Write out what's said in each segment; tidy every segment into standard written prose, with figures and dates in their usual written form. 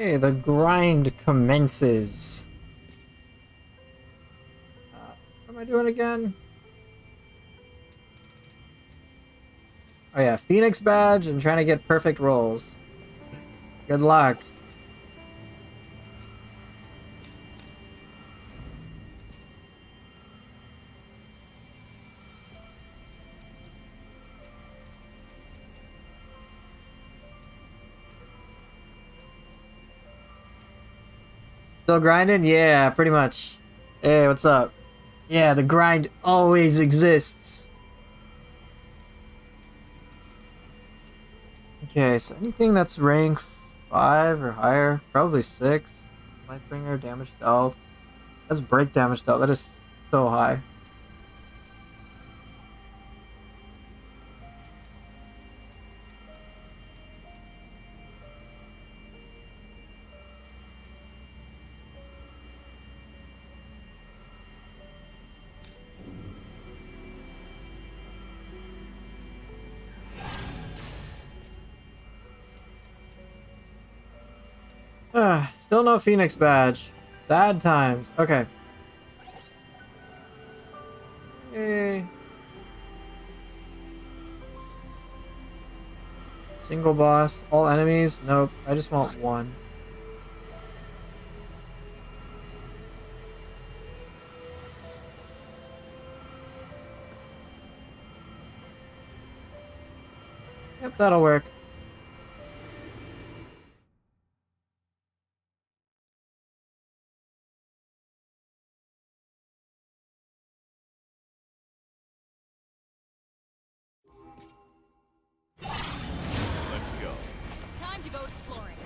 Okay, the grind commences. What am I doing again? Oh yeah, Phoenix badge and trying to get perfect rolls. Good luck. Still grinding? Yeah, pretty much. Hey, what's up? Yeah, the grind always exists. Okay, so anything that's rank 5 or higher, probably 6. Lightbringer, damage dealt. That's break damage dealt. That is so high. Still no Phoenix badge. Sad times. Okay. Yay. Single boss. All enemies? Nope. I just want one. Yep, that'll work. Let's go. Time to go exploring.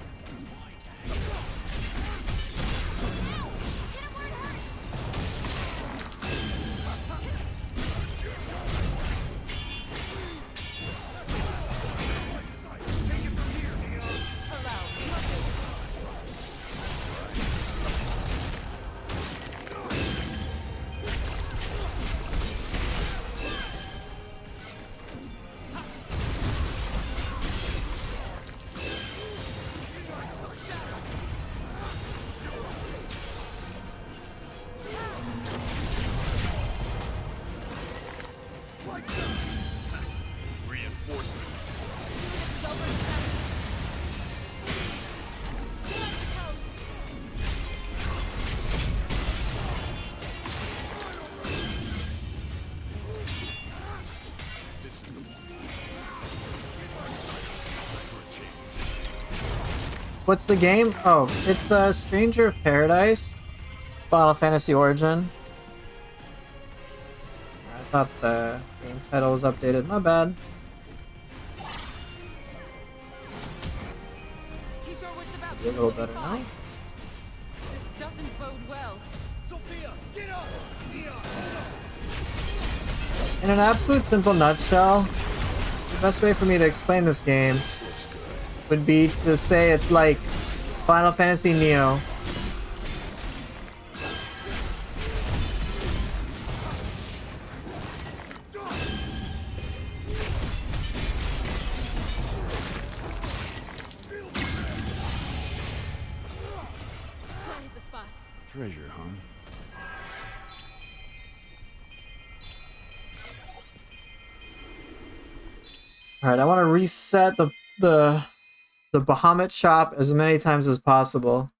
Reinforcements. This is the one. What's the game? Oh, it's Stranger of Paradise. Final Fantasy Origin. I thought the game title was updated. My bad. Keep your wits about A you. little We'll be better now. fine. This doesn't bode well. Sophia, get up! In an absolute simple nutshell, the best way for me to explain this game would be to say it's like Final Fantasy Neo. Planted the spot. Treasure, huh? All right, I want to reset the Bahamut shop as many times as possible.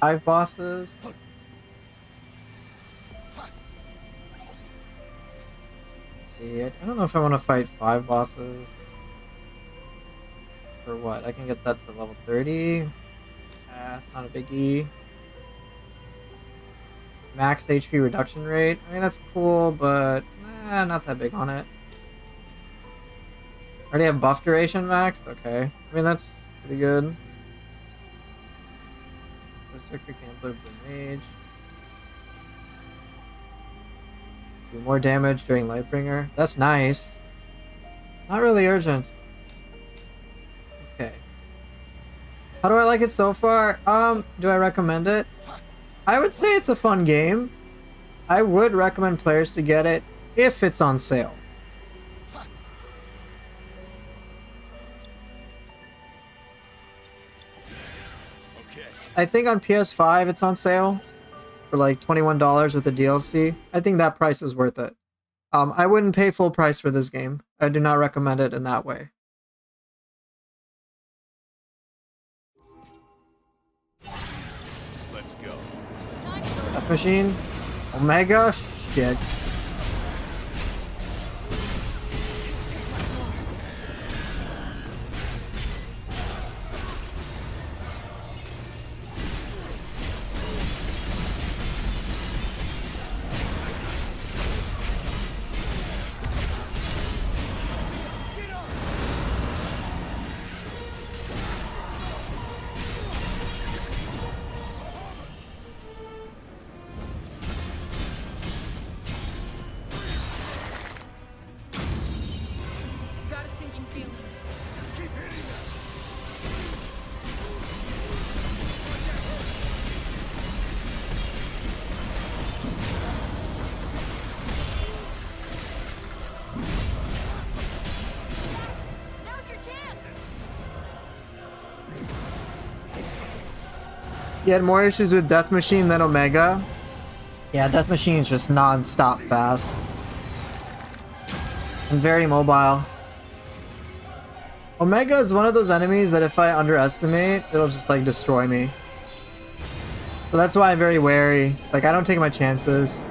Five bosses. Let's see, I don't know if I want to fight 5 bosses. For what? I can get that to level 30. It's not a biggie. Max HP reduction rate. I mean, that's cool, but not that big on it. Already have buff duration maxed? Okay. I mean, that's pretty good. Berserker can't live the mage. Do more damage during Lightbringer. That's nice. Not really urgent. Okay. How do I like it so far? Do I recommend it? I would say it's a fun game. I would recommend players to get it if it's on sale. Okay. I think on PS5 it's on sale for like $21 with the DLC. I think that price is worth it. I wouldn't pay full price for this game. I do not recommend it in that way. Let's go. Death Machine? Omega? Shit. Got a sinking feeling. Just keep hitting them. Now's your chance. You had more issues with Death Machine than Omega? Yeah, Death Machine is just non-stop fast. And very mobile. Omega is one of those enemies that if I underestimate, it'll just like destroy me. So that's why I'm very wary. Like, I don't take my chances.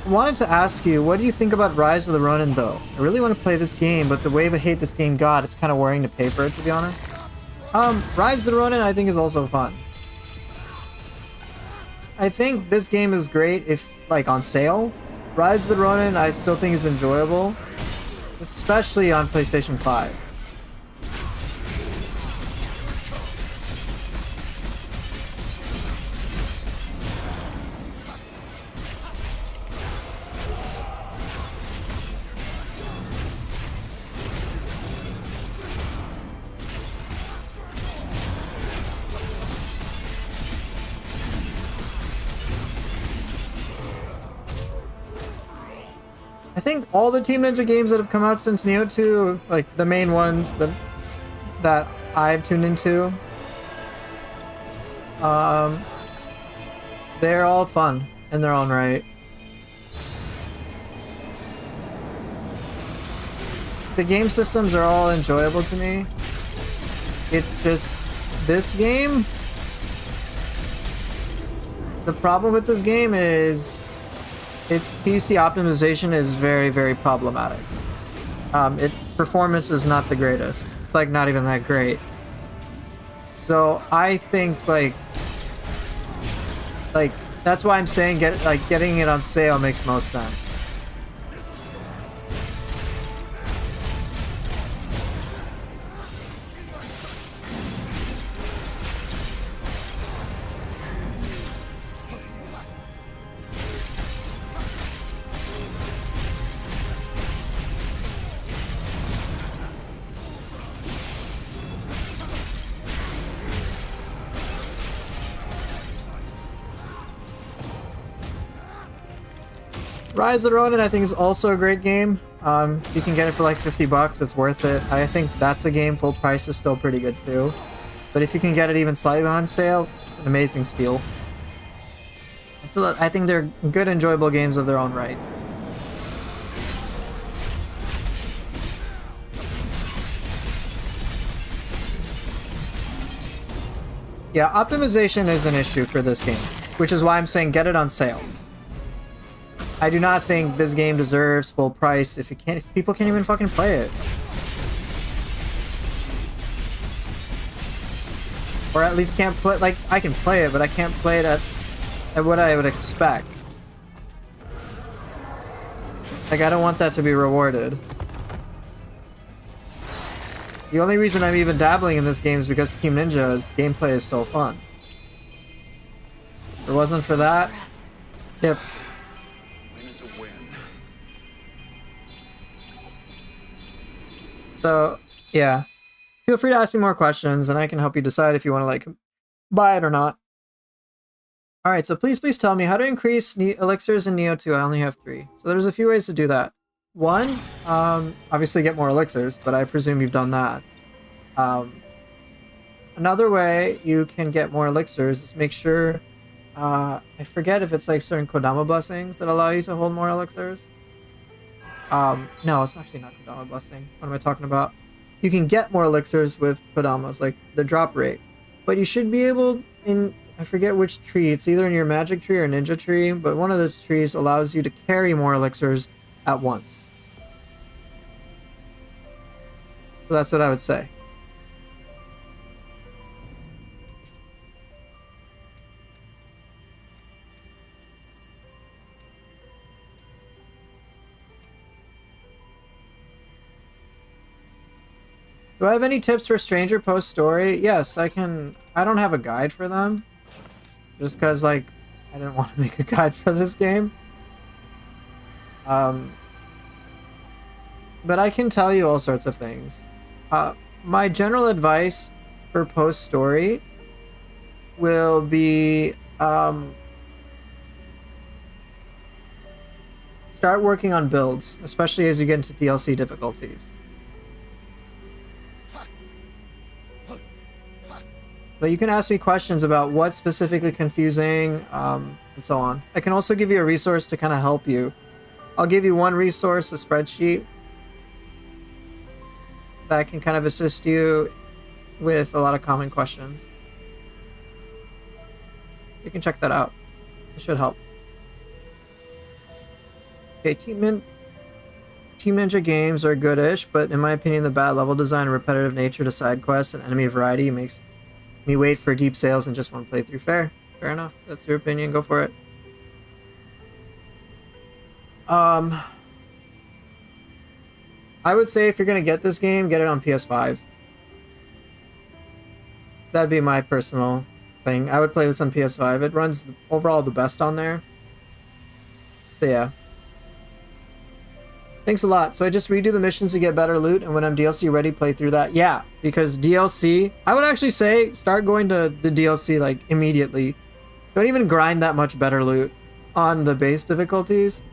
I wanted to ask you, what do you think about Rise of the Ronin, though? I really want to play this game, but the wave of hate this game got, it's kind of worrying to pay for it, to be honest. Rise of the Ronin, I think, is also fun. I think this game is great if, like, on sale. Rise of the Ronin, I still think is enjoyable, especially on PlayStation 5. I think all the Team Ninja games that have come out since Neo 2, like the main ones that I've tuned into, they're all fun in their own right. The game systems are all enjoyable to me. It's just this game. The problem with this game is its PC optimization is very, very problematic. Its performance is not the greatest. It's like not even that great. So I think like that's why I'm saying getting it on sale makes most sense. Rise of the Ronin, I think, is also a great game. If you can get it for like 50 bucks, it's worth it. I think that's a game full price is still pretty good too. But if you can get it even slightly on sale, an amazing steal. So I think they're good, enjoyable games of their own right. Yeah, optimization is an issue for this game, which is why I'm saying get it on sale. I do not think this game deserves full price if people can't even fucking play it. Or at least can't play, like, I can play it, but I can't play it at what I would expect. Like, I don't want that to be rewarded. The only reason I'm even dabbling in this game is because Team Ninja's gameplay is so fun. If it wasn't for that, yep. Win is a win. So, yeah. Feel free to ask me more questions, and I can help you decide if you want to, like, buy it or not. Alright, so please tell me how to increase elixirs in Neo 2. I only have 3. So there's a few ways to do that. One, obviously get more elixirs, but I presume you've done that. Another way you can get more elixirs is make sure, I forget if it's like certain Kodama blessings that allow you to hold more elixirs. No, it's actually not Kodama blessing. What am I talking about? You can get more elixirs with Kodamas, like the drop rate. But you should be able, I forget which tree, it's either in your magic tree or ninja tree, but one of those trees allows you to carry more elixirs at once. So that's what I would say. Do I have any tips for Stranger Post Story? Yes, I can. I don't have a guide for them. Just because, like, I didn't want to make a guide for this game. But I can tell you all sorts of things. My general advice for Post Story will be start working on builds, especially as you get into DLC difficulties. But you can ask me questions about what's specifically confusing, and so on. I can also give you a resource to kind of help you. I'll give you one resource, a spreadsheet, that can kind of assist you with a lot of common questions. You can check that out. It should help. Okay, Team Ninja games are goodish, but in my opinion, the bad level design and repetitive nature to side quests and enemy variety makes me wait for deep sales in just one playthrough. Fair enough. That's your opinion. Go for it. I would say if you're gonna get this game, get it on PS5. That'd be my personal thing. I would play this on PS5. It runs overall the best on there. So yeah. Thanks a lot. So I just redo the missions to get better loot, and when I'm DLC ready, play through that. Yeah, because DLC, I would actually say start going to the DLC like immediately. Don't even grind that much better loot on the base difficulties.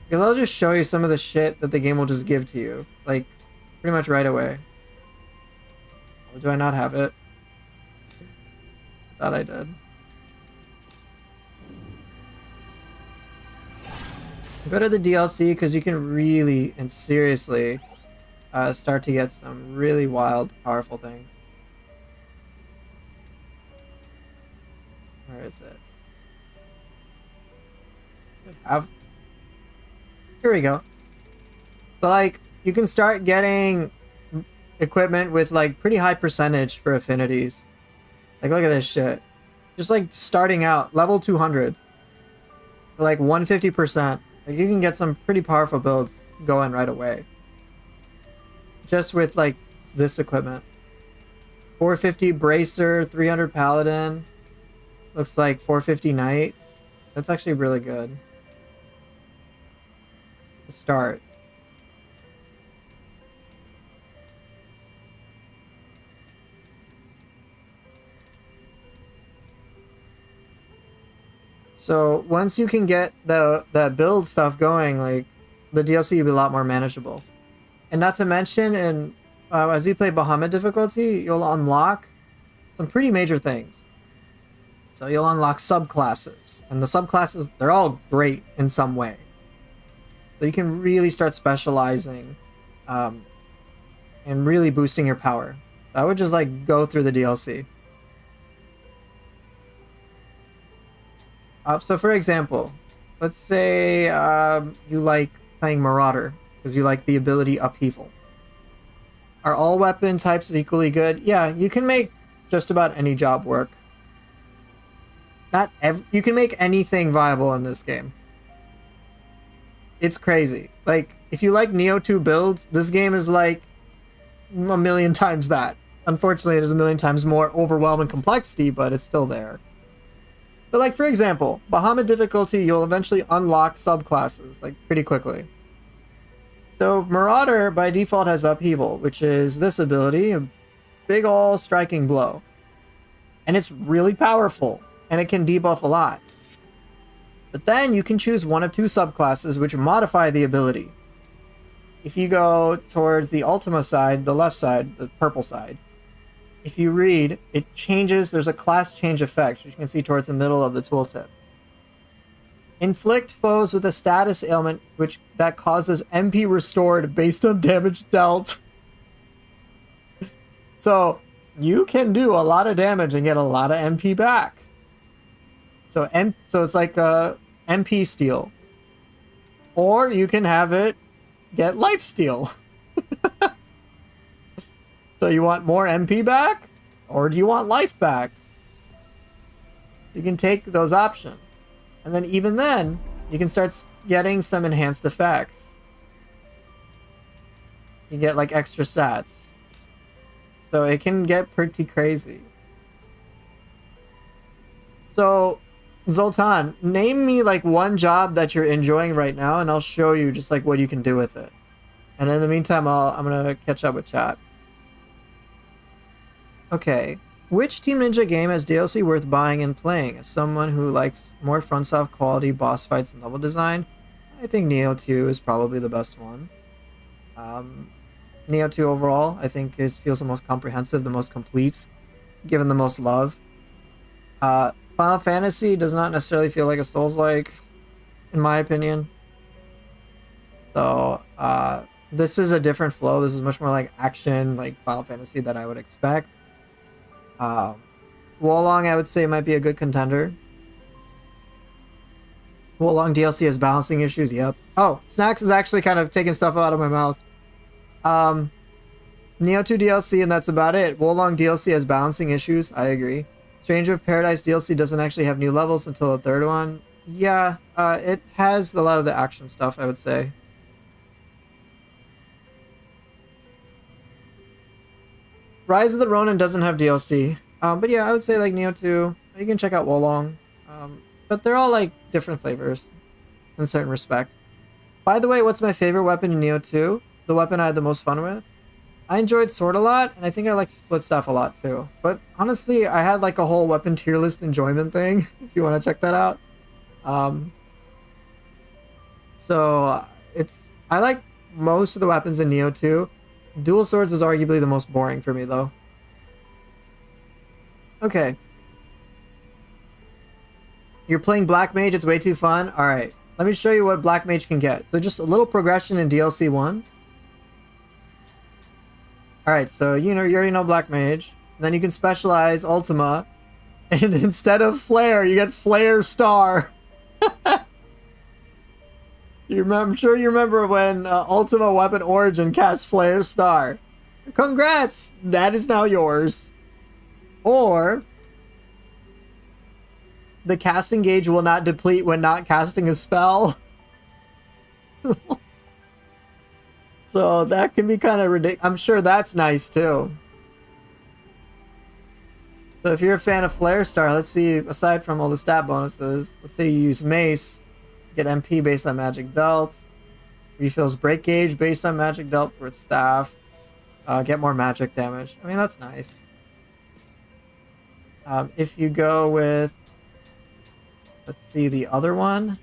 Because they'll just show you some of the shit that the game will just give to you, like pretty much right away. Oh, do I not have it? Thought I did. Go to the DLC because you can really and seriously start to get some really wild, powerful things. Where is it? Here we go. So like you can start getting equipment with like pretty high percentage for affinities. Like look at this shit. Just like starting out level 200s. Like 150%. Like you can get some pretty powerful builds going right away. Just with like this equipment. 450 Bracer, 300 Paladin. Looks like 450 Knight. That's actually really good. To start. So once you can get that build stuff going, like the DLC will be a lot more manageable. And not to mention, as you play Bahamut difficulty, you'll unlock some pretty major things. So you'll unlock subclasses, and the subclasses, they're all great in some way. So you can really start specializing and really boosting your power. I would just like go through the DLC. So for example, let's say you like playing Marauder because you like the ability Upheaval. Are all weapon types equally good? Yeah, you can make just about any job work. You can make anything viable in this game. It's crazy. Like, if you like Neo 2 builds, this game is like a million times that. Unfortunately, it is a million times more overwhelming complexity, but it's still there. But like, for example, Bahamut difficulty, you'll eventually unlock subclasses, like, pretty quickly. So, Marauder, by default, has Upheaval, which is this ability, a big ol' striking blow. And it's really powerful, and it can debuff a lot. But then you can choose one of two subclasses which modify the ability. If you go towards the Ultima side, the left side, the purple side, if you read, it changes, there's a class change effect, which you can see towards the middle of the tooltip. Inflict foes with a status ailment that causes MP restored based on damage dealt. So you can do a lot of damage and get a lot of MP back. So it's like a MP steal. Or you can have it get life steal. So you want more MP back? Or do you want life back? You can take those options. And then even then, you can start getting some enhanced effects. You get like extra stats. So it can get pretty crazy. So, Zoltan, name me like one job that you're enjoying right now, and I'll show you just like what you can do with it. And in the meantime, I'm gonna catch up with chat. Okay, which Team Ninja game has DLC worth buying and playing? As someone who likes more FromSoft quality boss fights and level design, I think Neo 2 is probably the best one. Neo 2 overall, I think feels the most comprehensive, the most complete, given the most love. Final Fantasy does not necessarily feel like a Souls-like, in my opinion. So, this is a different flow. This is much more like action, like Final Fantasy that I would expect. Wolong, I would say, might be a good contender. Wolong DLC has balancing issues, yep. Oh, Snacks is actually kind of taking stuff out of my mouth. Neo 2 DLC, and that's about it. Wolong DLC has balancing issues, I agree. Stranger of Paradise DLC doesn't actually have new levels until the third one. Yeah, it has a lot of the action stuff, I would say. Rise of the Ronin doesn't have DLC. But yeah, I would say like Neo 2. You can check out Wolong. But they're all like different flavors in a certain respect. By the way, what's my favorite weapon in Neo 2? The weapon I had the most fun with? I enjoyed Sword a lot, and I think I like Split Staff a lot too. But honestly, I had like a whole weapon tier list enjoyment thing, if you want to check that out. So I like most of the weapons in Neo 2. Dual Swords is arguably the most boring for me though. Okay. You're playing Black Mage, it's way too fun? Alright, let me show you what Black Mage can get. So just a little progression in DLC 1. Alright, so you already know Black Mage. Then you can specialize Ultima. And instead of Flare, you get Flare Star. I'm sure you remember when Ultima Weapon Origin cast Flare Star. Congrats! That is now yours. Or the casting gauge will not deplete when not casting a spell. So that can be kind of ridiculous. I'm sure that's nice too. So if you're a fan of Flare Star, let's see, aside from all the stat bonuses, let's say you use Mace, get MP based on magic dealt, refills break gauge based on magic dealt for its staff, get more magic damage. I mean, that's nice. If you go with, let's see, the other one.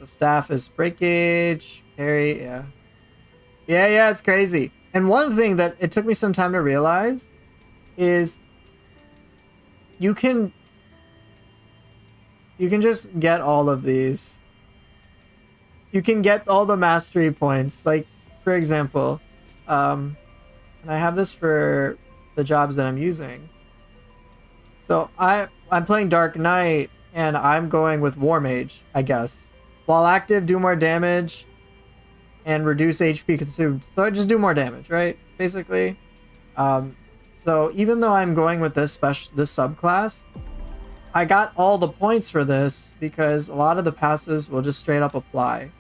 The staff is breakage, parry, yeah. Yeah, it's crazy. And one thing that it took me some time to realize is you can just get all of these. You can get all the mastery points. Like, for example, and I have this for the jobs that I'm using. So I'm playing Dark Knight and I'm going with War Mage, I guess. While active, do more damage and reduce HP consumed. So I just do more damage, right? Basically. So even though I'm going with this subclass, I got all the points for this because a lot of the passives will just straight up apply.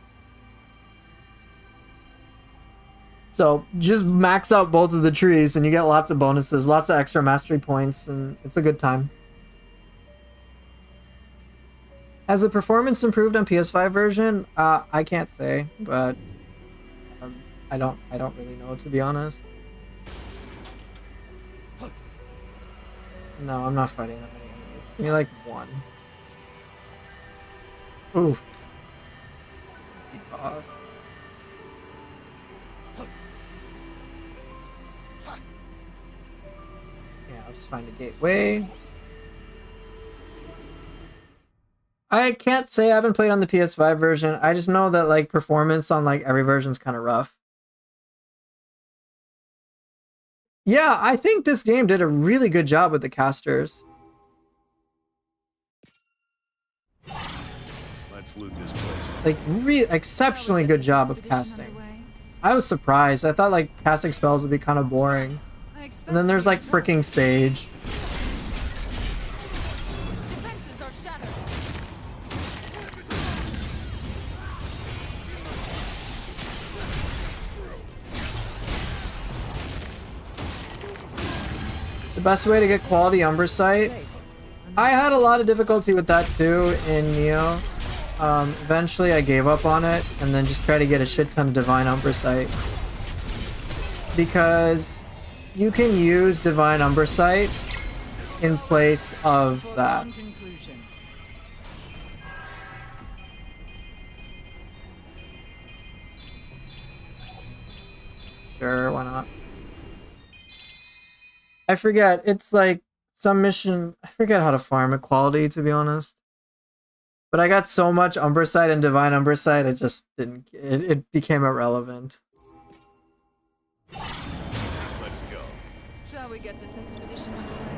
So just max out both of the trees and you get lots of bonuses, lots of extra mastery points, and it's a good time. Has the performance improved on PS5 version? I can't say, but I don't really know, to be honest. No, I'm not fighting that many enemies. Give me like one. Oof. Pause. Yeah, I'll just find a gateway. I can't say I haven't played on the PS5 version. I just know that like performance on like every version is kind of rough. Yeah, I think this game did a really good job with the casters. Let's loot this place. Like, exceptionally good job of casting. I was surprised. I thought like casting spells would be kind of boring. And then there's like freaking Sage. The best way to get quality Umbra Sight? I had a lot of difficulty with that too in Neo. Eventually I gave up on it and then just tried to get a shit ton of Divine Umbra Sight. Because you can use Divine Umbra Sight in place of that. Sure, why not? I forget, it's like some mission, I forget how to farm equality, to be honest. But I got so much Umbra Sight and Divine Umbra Sight, it just didn't, it became irrelevant. Let's go. Shall we get this expedition underway?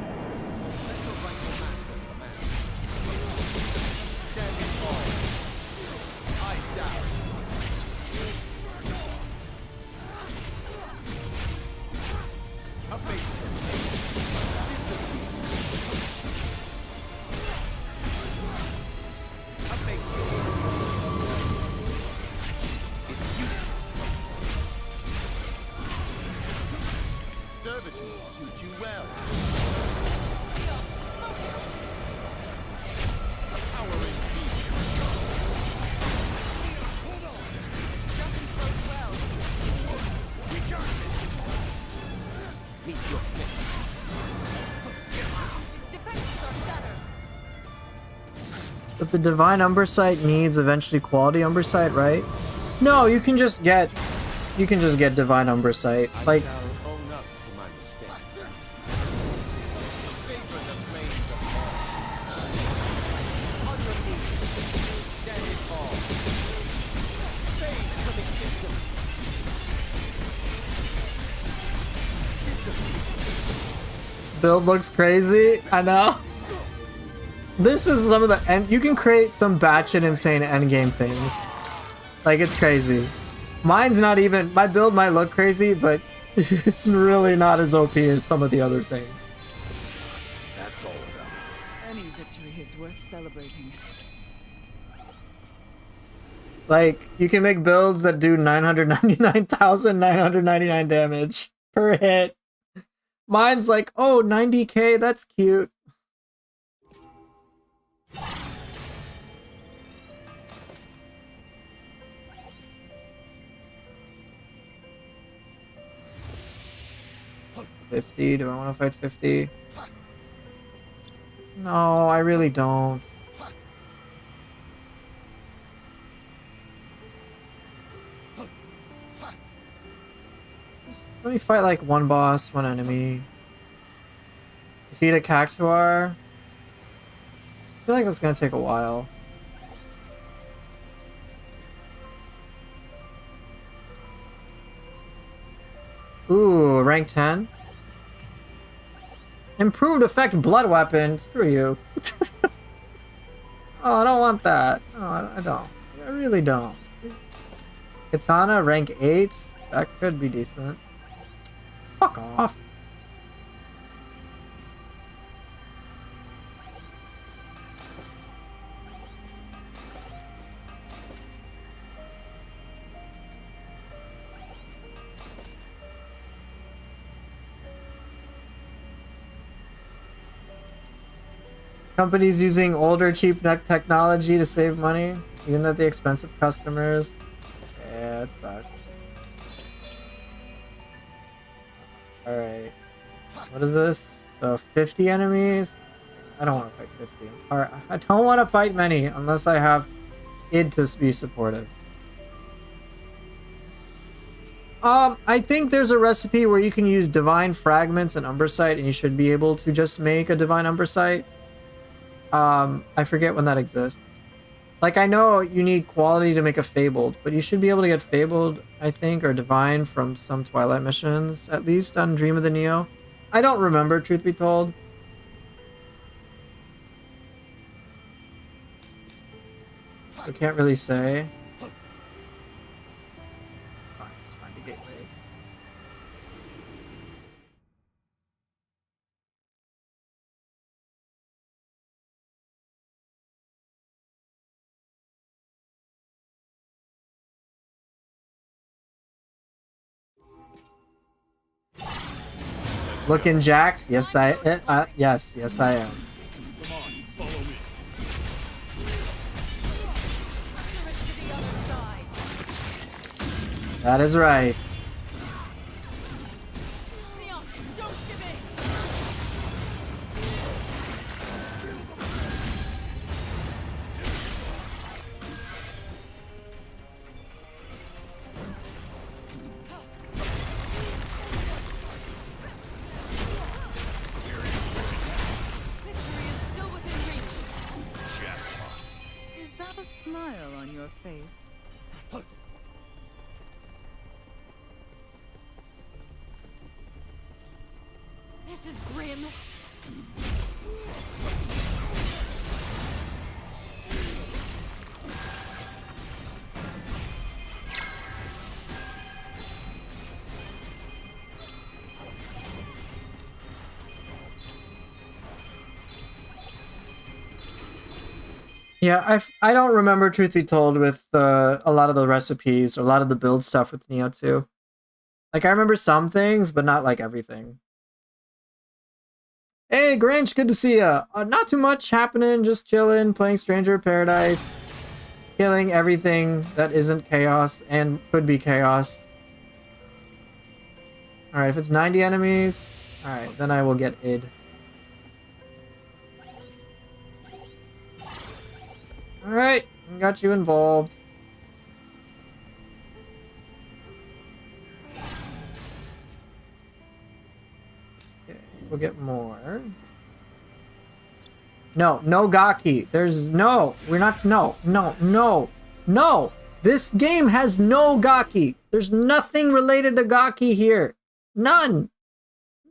But the Divine Umbra Sight needs eventually quality Umbra Sight, right? No, you can just get Divine Umbra Sight. Like, build looks crazy. I know. This is some of the end. You can create some batshit insane endgame things. Like, it's crazy. Mine's not even. My build might look crazy, but it's really not as OP as some of the other things. That's all about. Any victory is worth celebrating. Like, you can make builds that do 999,999 damage per hit. Mine's like, oh, 90k, that's cute. $50? Do I want to fight 50? No, I really don't. Let me fight like one boss, one enemy. Defeat a cactuar. I feel like that's gonna take a while. Ooh, rank 10. Improved effect blood weapon. Screw you. Oh, I don't want that. Oh, I don't. I really don't. Katana, rank 8. That could be decent. Fuck off. Companies using older, cheap technology to save money, even at the expense of customers. Yeah, it sucks. Alright. What is this? So, 50 enemies? I don't want to fight 50. Alright, I don't want to fight many unless I have id to be supportive. I think there's a recipe where you can use divine fragments and umbracite, and you should be able to just make a divine umbracite. I forget when that exists. Like, I know you need quality to make a fabled, but you should be able to get fabled, I think, or divine from some Twilight missions, at least on Dream of the Neo. I don't remember, truth be told. I can't really say. Fine, let's find a gateway. Looking jacked? Yes, yes, I am. Come on, follow me. Usher it to the other side. That is right. Leon, don't give in. Victory is still within reach. Jackpot. Is that a smile on your face? This is grim. Yeah, I don't remember, truth be told, with a lot of the recipes or a lot of the build stuff with Neo 2. Like, I remember some things, but not like everything. Hey, Grinch, good to see ya. Not too much happening, just chilling, playing Stranger of Paradise, killing everything that isn't chaos and could be chaos. Alright, if it's 90 enemies, alright, then I will get id. Alright, got you involved. Okay, we'll get more. No, no Gaki. There's no, we're not, no. This game has no Gaki. There's nothing related to Gaki here. None.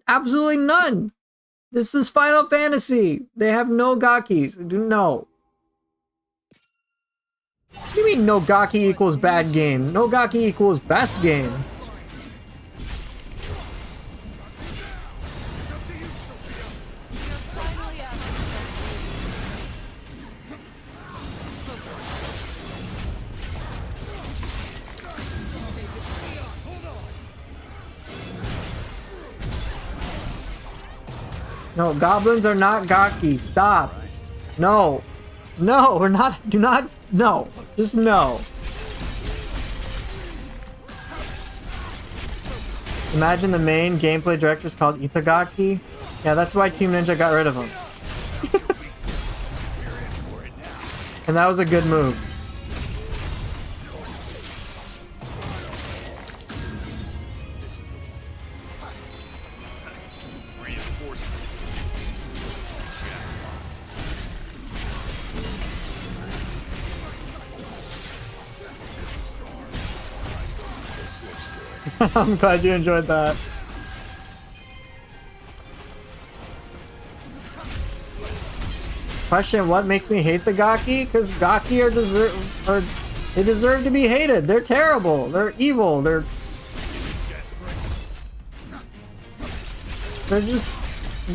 Absolutely none. This is Final Fantasy. They have no Gakis. No. What do you mean no Gaki equals bad game? No Gaki equals best game. Finally out. No, goblins are not Gaki. Stop. No. No, we're not. Do not. No. Just no. Imagine the main gameplay director is called Itagaki. Yeah, that's why Team Ninja got rid of him. And that was a good move. I'm glad you enjoyed that. Question, what makes me hate the Gaki? Because Gaki they deserve to be hated. They're terrible. They're evil. They're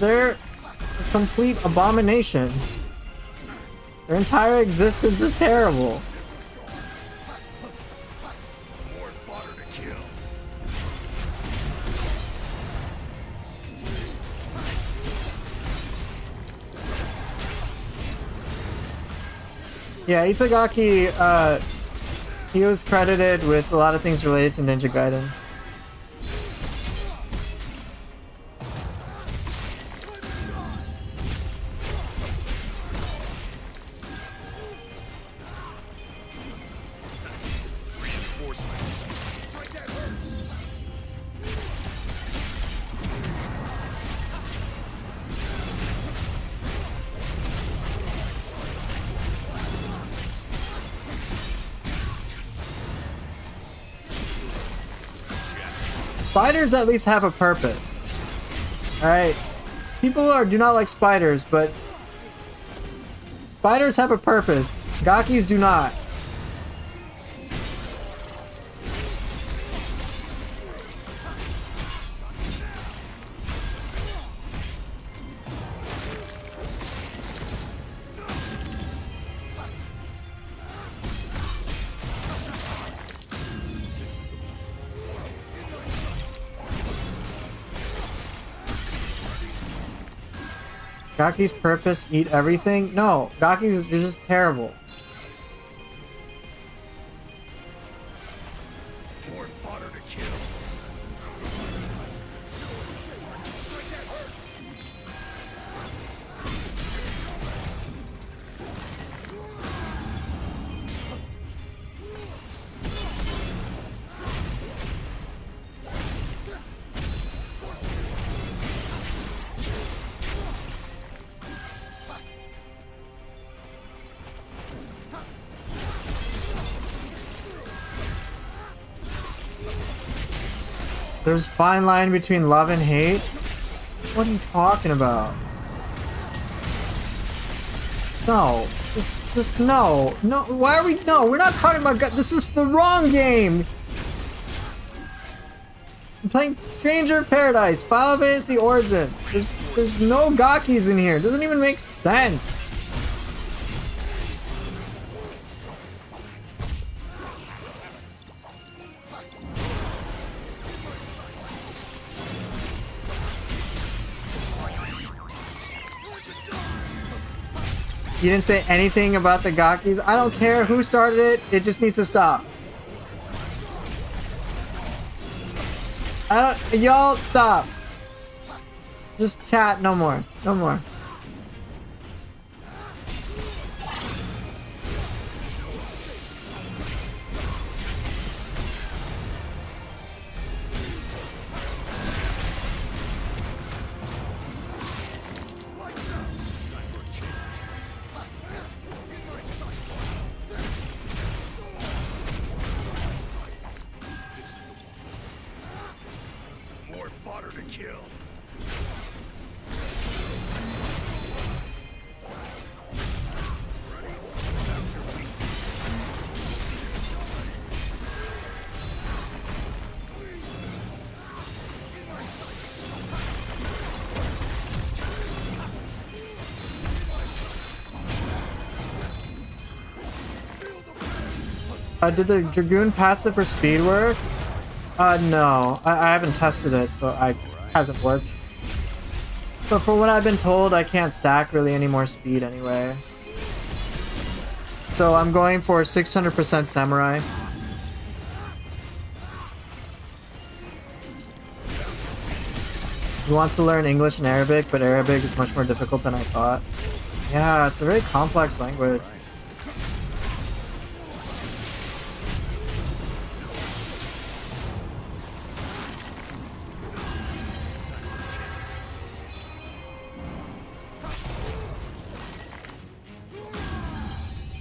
a complete abomination. Their entire existence is terrible. More fodder to kill. Yeah, Itagaki, he was credited with a lot of things related to Ninja Gaiden. Spiders at least have a purpose. Alright? People do not like spiders, but spiders have a purpose. Gakis do not. Gaki's purpose, eat everything? No, Gaki's just terrible. More fodder to kill. There's a fine line between love and hate? What are you talking about? No. Just no. No, why are we... No, we're not talking about... This is the wrong game! I'm playing Stranger of Paradise, Final Fantasy Origin. There's no Gakis in here. It doesn't even make sense. You didn't say anything about the Gakis. I don't care who started it. It just needs to stop. Y'all stop. Just chat. No more. No more. More fodder to kill. Did the Dragoon passive for speed work? No. I haven't tested it, so it hasn't worked. But for what I've been told, I can't stack really any more speed anyway. So I'm going for 600% Samurai. You want to learn English and Arabic, but Arabic is much more difficult than I thought. Yeah, it's a very complex language.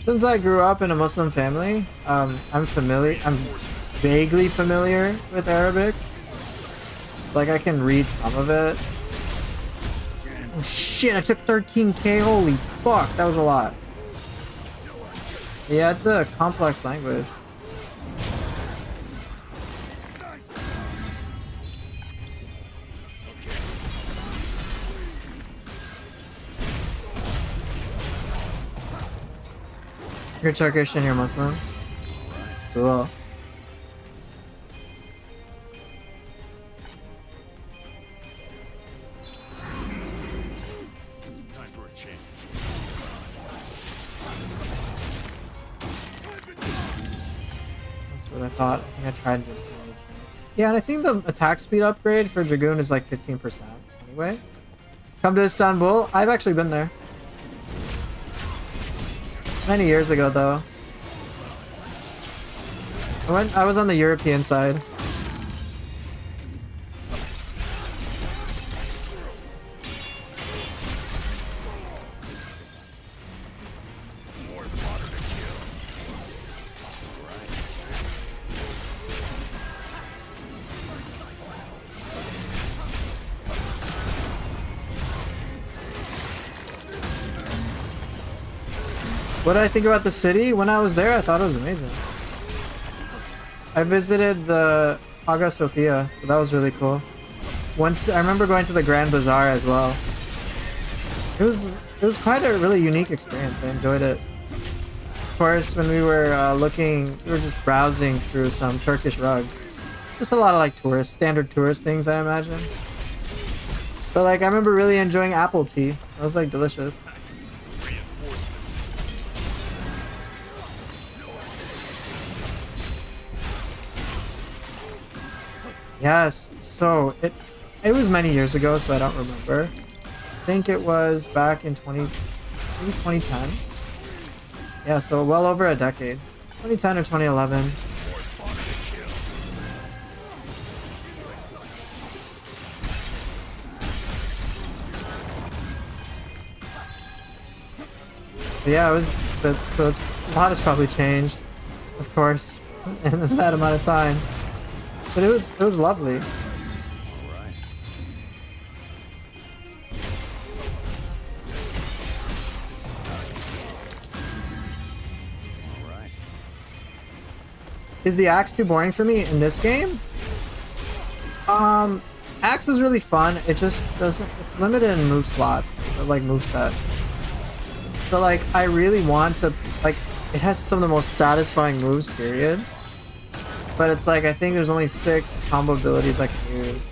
Since I grew up in a Muslim family, I'm vaguely familiar with Arabic. Like I can read some of it. Oh shit, I took 13k, holy fuck, that was a lot. Yeah, it's a complex language. You're Turkish and you're Muslim? Cool. Time for a change. That's what I thought. I think I tried to do some other change. Yeah, and I think the attack speed upgrade for Dragoon is like 15% anyway. Come to Istanbul? I've actually been there. Many years ago, though. I was on the European side. More fodder to kill. What did I think about the city? When I was there, I thought it was amazing. I visited the Hagia Sophia, so that was really cool. Once I remember going to the Grand Bazaar as well. It was quite a really unique experience. I enjoyed it. Of course, when we were we were just browsing through some Turkish rugs. Just a lot of like standard tourist things, I imagine. But like, I remember really enjoying apple tea. It was like delicious. Yes, so it was many years ago, so I don't remember. I think it was back in maybe 2010. Yeah, so well over a decade. 2010 or 2011. So yeah, a lot has probably changed, of course, in that amount of time. But it was lovely. Is the axe too boring for me in this game? Axe is really fun. It just doesn't. It's limited in move slots, or like move set. So like, I really want to like. It has some of the most satisfying moves. Period. But it's like, I think there's only 6 combo abilities I can use.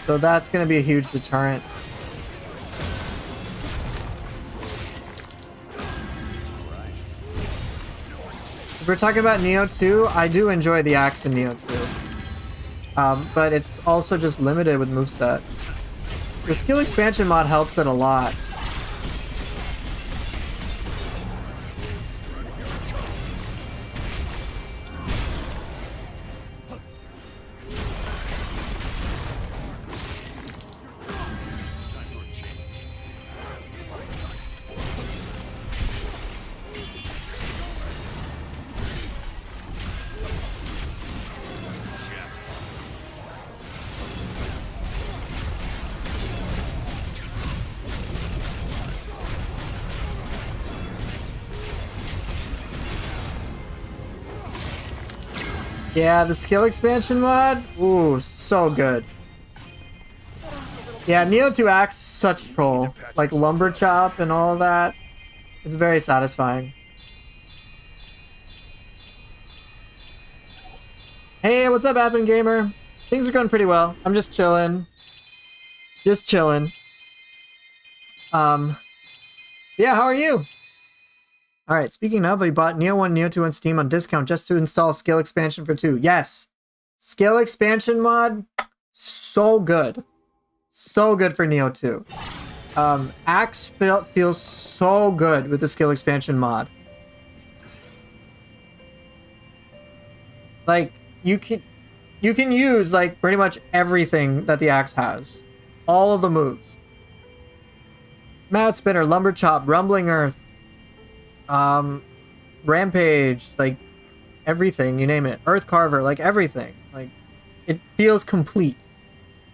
So that's going to be a huge deterrent. If we're talking about Neo 2, I do enjoy the axe in Neo 2. But it's also just limited with moveset. The skill expansion mod helps it a lot. Yeah, the skill expansion mod? Ooh, so good. Yeah, Neo 2 Axe, such troll. Like Lumber Chop and all of that. It's very satisfying. Hey, what's up, Advent Gamer? Things are going pretty well. I'm just chilling. Just chilling. Yeah, how are you? Alright, speaking of, we bought Neo 1, Neo 2 on Steam on discount just to install skill expansion for 2. Yes! Skill expansion mod, so good. So good for Neo 2. Axe feels so good with the skill expansion mod. Like, you can use, like, pretty much everything that the Axe has. All of the moves. Mad Spinner, Lumber Chop, Rumbling Earth, Rampage, like everything, you name it. Earth Carver, like everything. Like, it feels complete.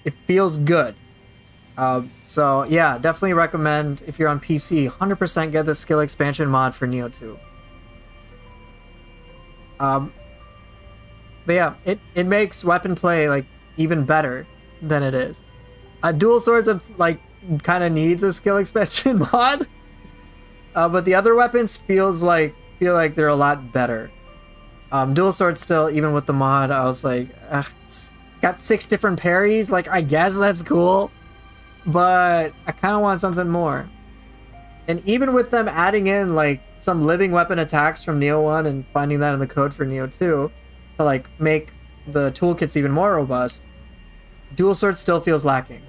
It feels good. So yeah, definitely recommend if you're on PC, 100% get the skill expansion mod for Neo 2. But yeah, it makes weapon play like even better than it is. Dual swords of like kind of needs a skill expansion mod, but the other weapons feel like they're a lot better. Dual swords still, even with the mod, I was like, it's got 6 different parries. Like, I guess that's cool, but I kind of want something more. And even with them adding in like some living weapon attacks from Neo 1 and finding that in the code for Neo 2 to like make the toolkits even more robust, dual sword still feels lacking.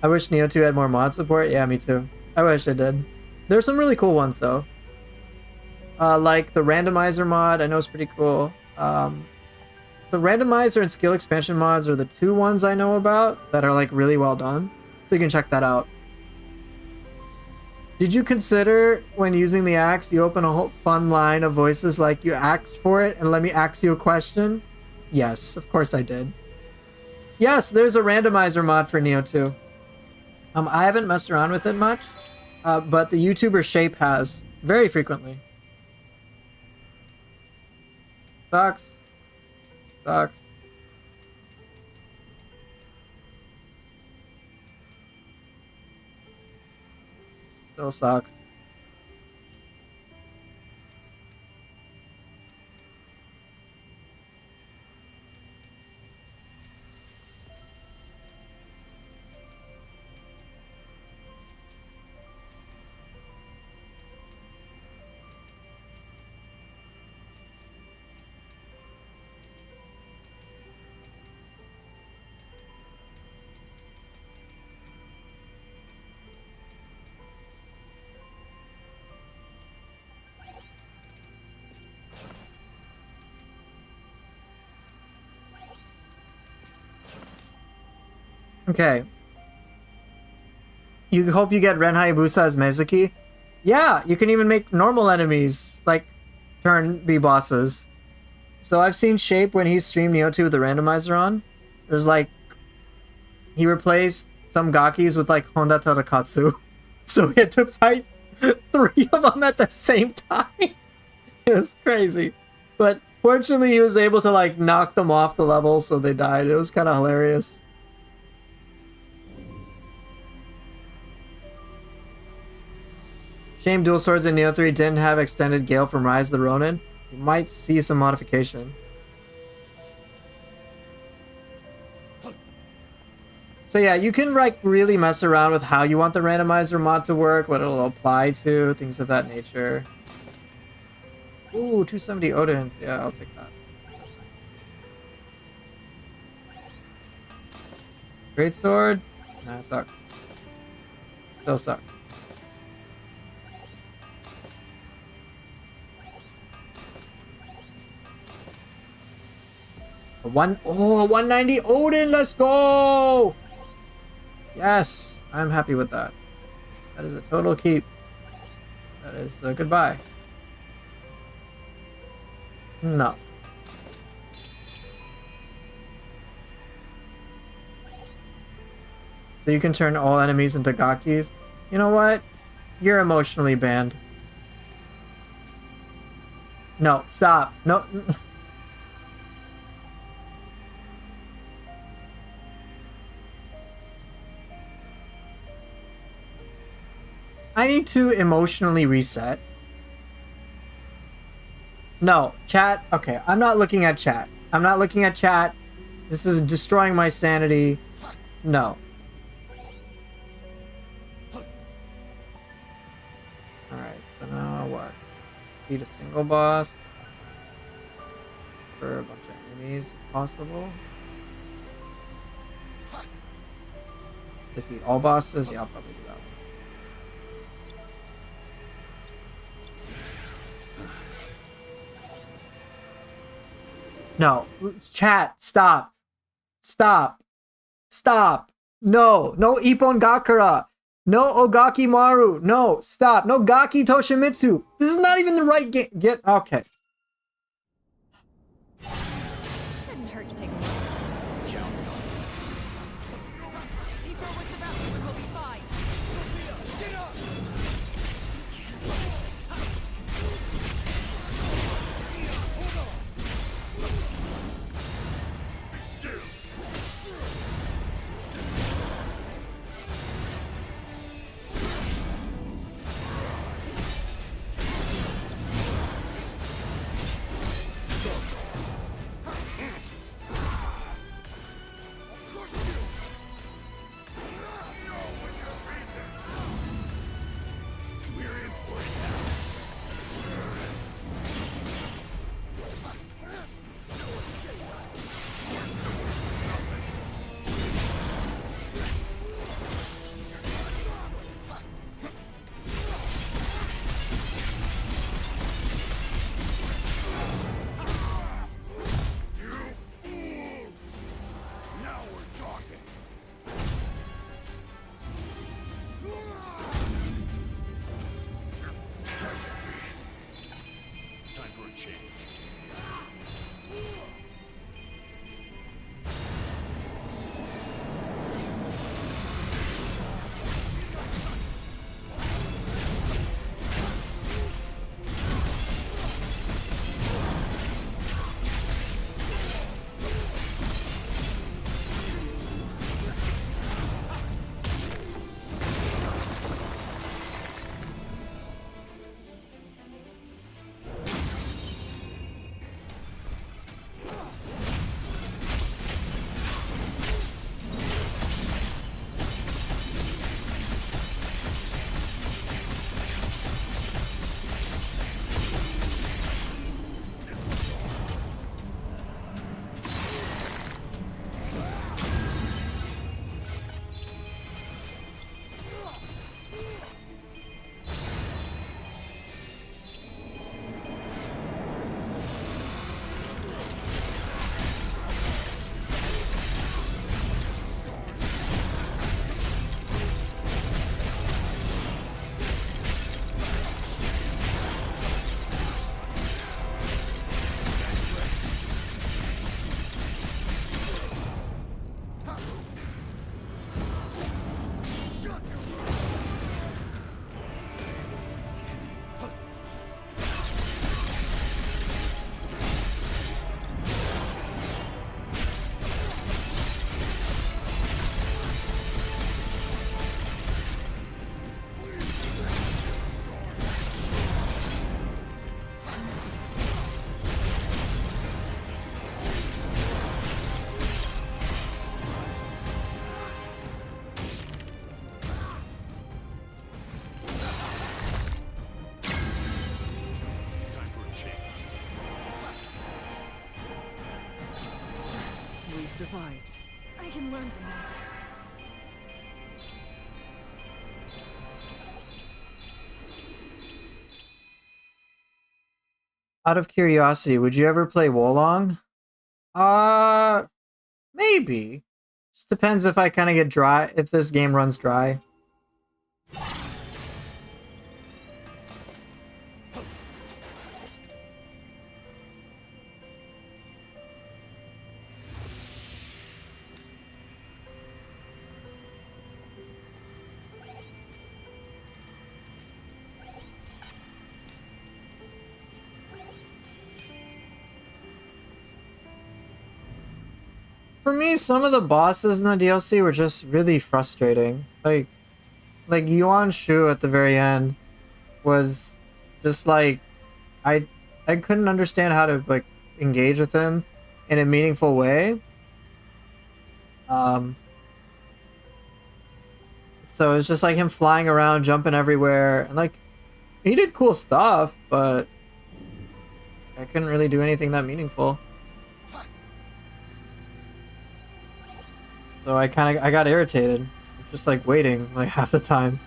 I wish Neo 2 had more mod support. Yeah, me too. I wish it did. There's some really cool ones though. Like the randomizer mod, I know is pretty cool. So randomizer and skill expansion mods are the 2 ones I know about that are like really well done. So you can check that out. Did you consider when using the axe, you open a whole fun line of voices like you asked for it and let me ask you a question? Yes, of course I did. Yes, there's a randomizer mod for Neo 2. I haven't messed around with it much, but the YouTuber Shape has very frequently. Sucks. Sucks. Still sucks. Okay. You hope you get Ren Hayabusa as Mezuki? Yeah, you can even make normal enemies, like, be bosses. So I've seen Shape when he streamed Neo 2 with the randomizer on. There's like... He replaced some Gakis with like Honda Tarakatsu. So he had to fight 3 of them at the same time. It was crazy. But fortunately he was able to like knock them off the level so they died. It was kind of hilarious. Shame dual swords in Neo 3 didn't have extended Gale from Rise of the Ronin. You might see some modification. So yeah, you can like really mess around with how you want the randomizer mod to work, what it'll apply to, things of that nature. Ooh, 270 Odins. Yeah, I'll take that. Great sword? Nah, it sucks. Still sucks. A 190 Odin, let's go! Yes, I'm happy with that. That is a total keep. That is a goodbye. No. So you can turn all enemies into Gakis. You know what? You're emotionally banned. No, stop. No. I need to emotionally reset. No, chat. Okay, I'm not looking at chat. I'm not looking at chat. This is destroying my sanity. No. Alright, so now what? Beat a single boss. For a bunch of enemies, if possible. Defeat all bosses? Yeah, I'll probably do that one. No, chat, stop. Stop. Stop. No, no Ippon Gakura. No Ogaki Maru. No, stop. No Gaki Toshimitsu. This is not even the right game. Get okay. Couldn't hurt to take a look. Keep your wits about you and we'll be fine. Get up! Crush you! Know when you're beaten. We're in for it now. You fools! Now we're talking. Time for a change. Time for a change. We survived. I can learn from this. Out of curiosity, would you ever play Wolong? Maybe. Just depends if I kind of get dry, if this game runs dry. For me, some of the bosses in the DLC were just really frustrating. Like Yuan Shu at the very end was just like I I couldn't understand how to like engage with him in a meaningful way. Um so it's just like him flying around, jumping everywhere, and like he did cool stuff, but I couldn't really do anything that meaningful. So I got irritated, just like waiting like half the time.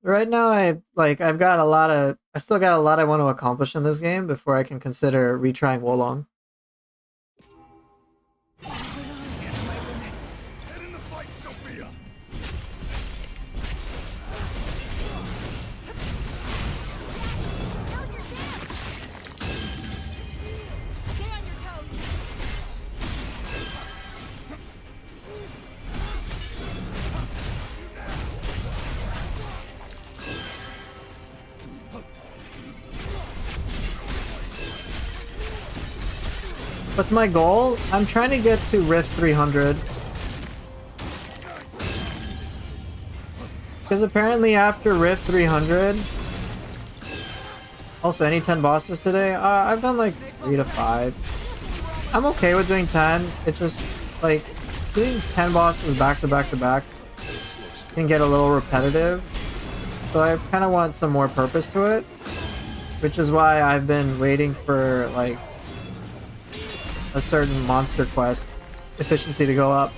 Right now, I've got a lot of, I still got a lot I want to accomplish in this game before I can consider retrying Wolong. Head in the fight, Sophia! Now's your chance! Stay on your toes! What's my goal? I'm trying to get to Rift 300. Because apparently after Rift 300... Also, any 10 bosses today? I've done like 3 to 5. I'm okay with doing 10. It's just, like, doing 10 bosses back to back to back can get a little repetitive. So I kind of want some more purpose to it. Which is why I've been waiting for, like, a certain monster quest efficiency to go up.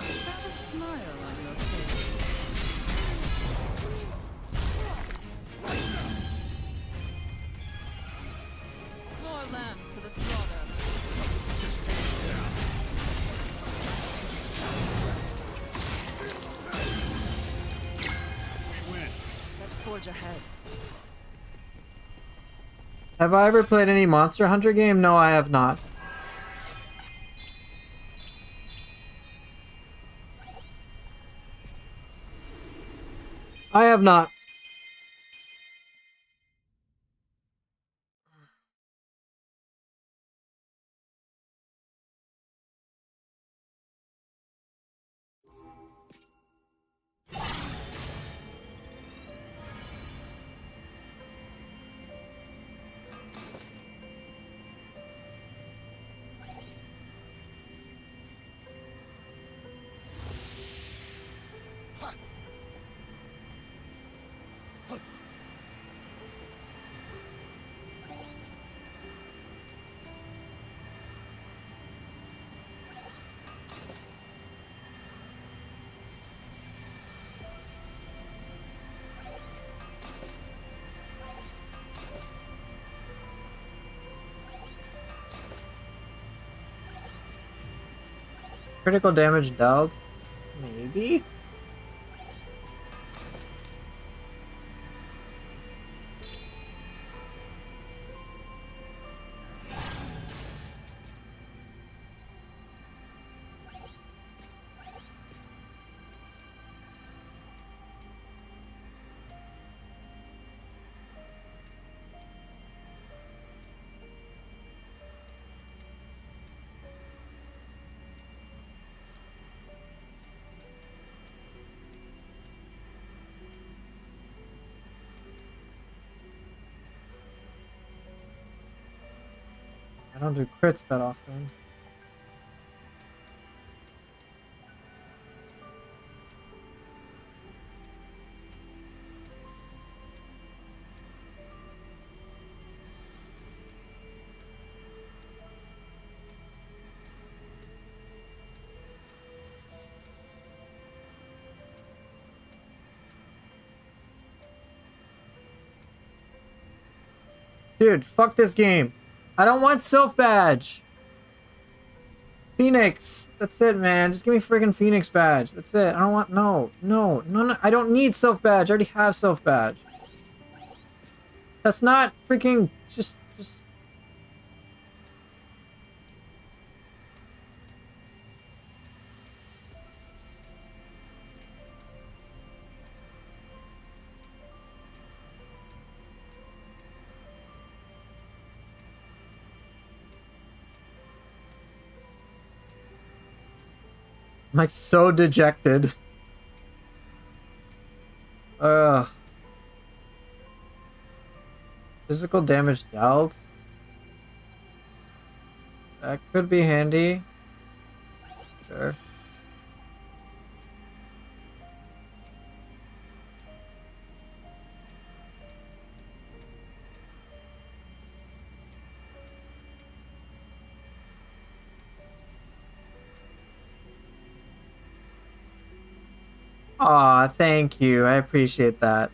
Have a smile on your face. More lambs to the slaughter. Just take it down. We win. Let's forge ahead. Have I ever played any Monster Hunter game? No, I have not. I have not. Critical damage dealt? Maybe? I don't do crits that often. Dude, fuck this game. I don't want Sylph Badge. Phoenix. That's it, man. Just give me friggin' Phoenix Badge. That's it. I don't want... No. I don't need Sylph Badge. I already have Sylph Badge. That's not freaking... Just... I'm like so dejected. Ugh. Physical damage dealt? That could be handy. Sure. Aw, thank you. I appreciate that.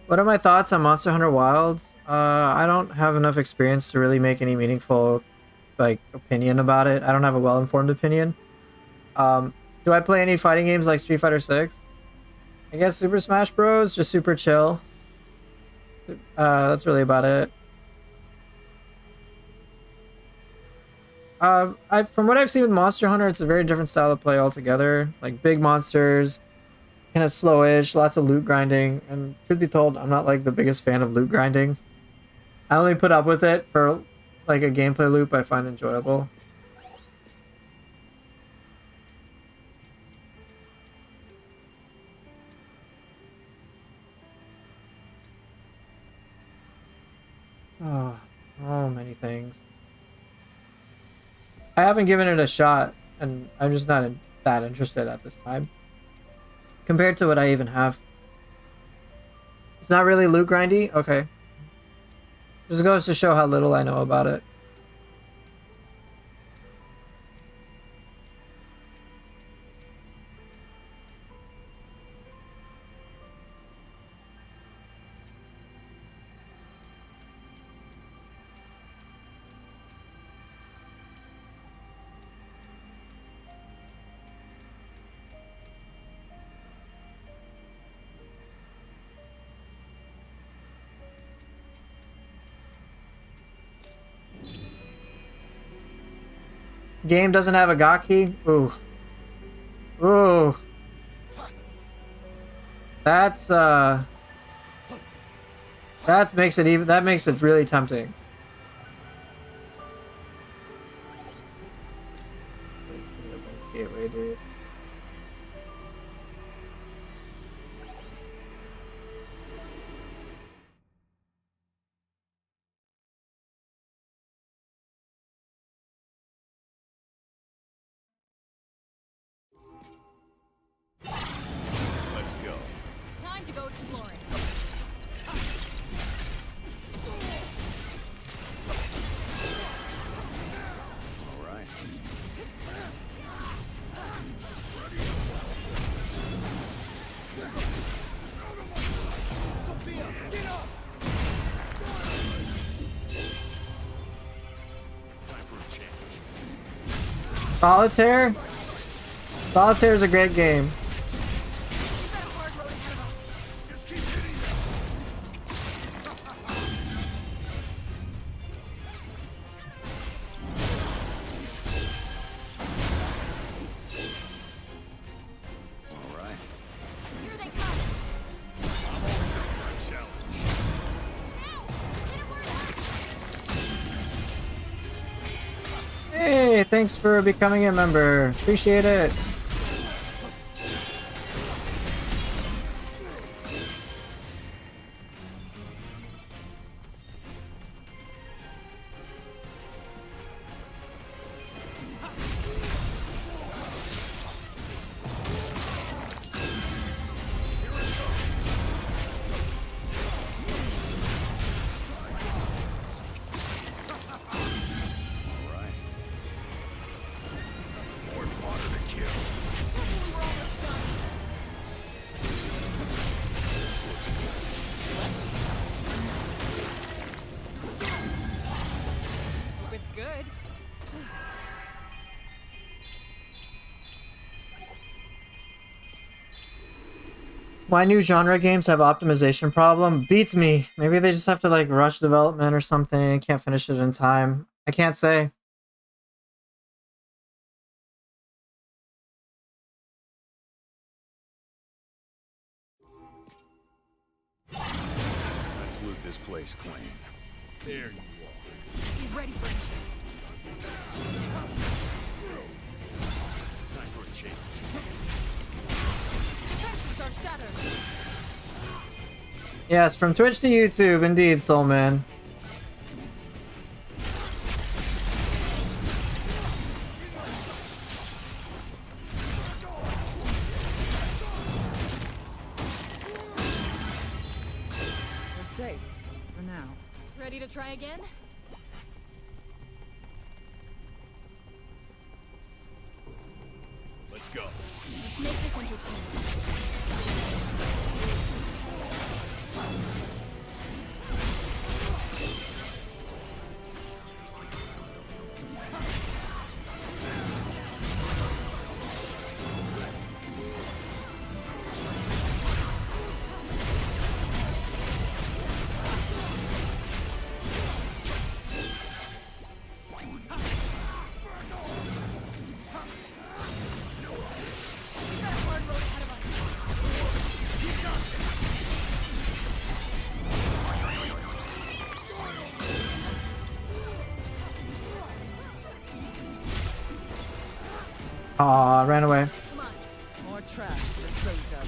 What are my thoughts on Monster Hunter Wilds? I don't have enough experience to really make any meaningful, like, opinion about it. I don't have a well-informed opinion. Do I play any fighting games like Street Fighter 6? I guess Super Smash Bros. Just super chill. That's really about it. From what I've seen with Monster Hunter, it's a very different style of play altogether. Like big monsters, kind of slowish, lots of loot grinding. And truth be told, I'm not like the biggest fan of loot grinding. I only put up with it for like a gameplay loop I find enjoyable. Oh, many things. I haven't given it a shot, and I'm just not that interested at this time. Compared to what I even have. It's not really loot grindy? Okay. Just goes to show how little I know about it. Game doesn't have a Gaki? Ooh. Ooh. That's that makes it really tempting. Gateway, dude. Let's go. Time to go exploring. All right. Sophia, get up! Time for a change. Solitaire? Solitaire is a great game. We've got a hard road ahead of us. Just keep hitting them. All right. Here they come. I'm always up for a challenge. Ow! Hit him where it hurts. Hey, thanks for becoming a member. Appreciate it. All right. More water to kill. We're almost done. Hope it's good. Why new genre games have optimization problem? Beats me. Maybe they just have to like rush development or something. Can't finish it in time. I can't say. Let's loot this place clean. There you are. Be ready for it. Time for a change. Defenses are shattered. Yes, from Twitch to YouTube, indeed, Soulman. We're safe. For now. Ready to try again? Let's go. Let's make this entertaining. We've got a hard road ahead of us. Aw, ran away. Come on. More trash to dispose of.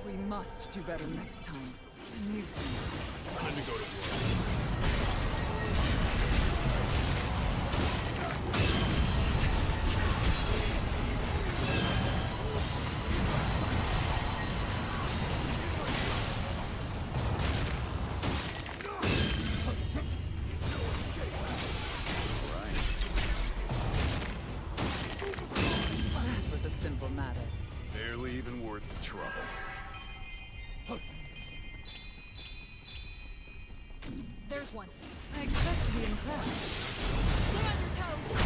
We must do better next time. A nuisance. Time to go to work. That was a simple matter. Barely even worth the trouble. There's one. I expect to be impressed. Stay on your toes.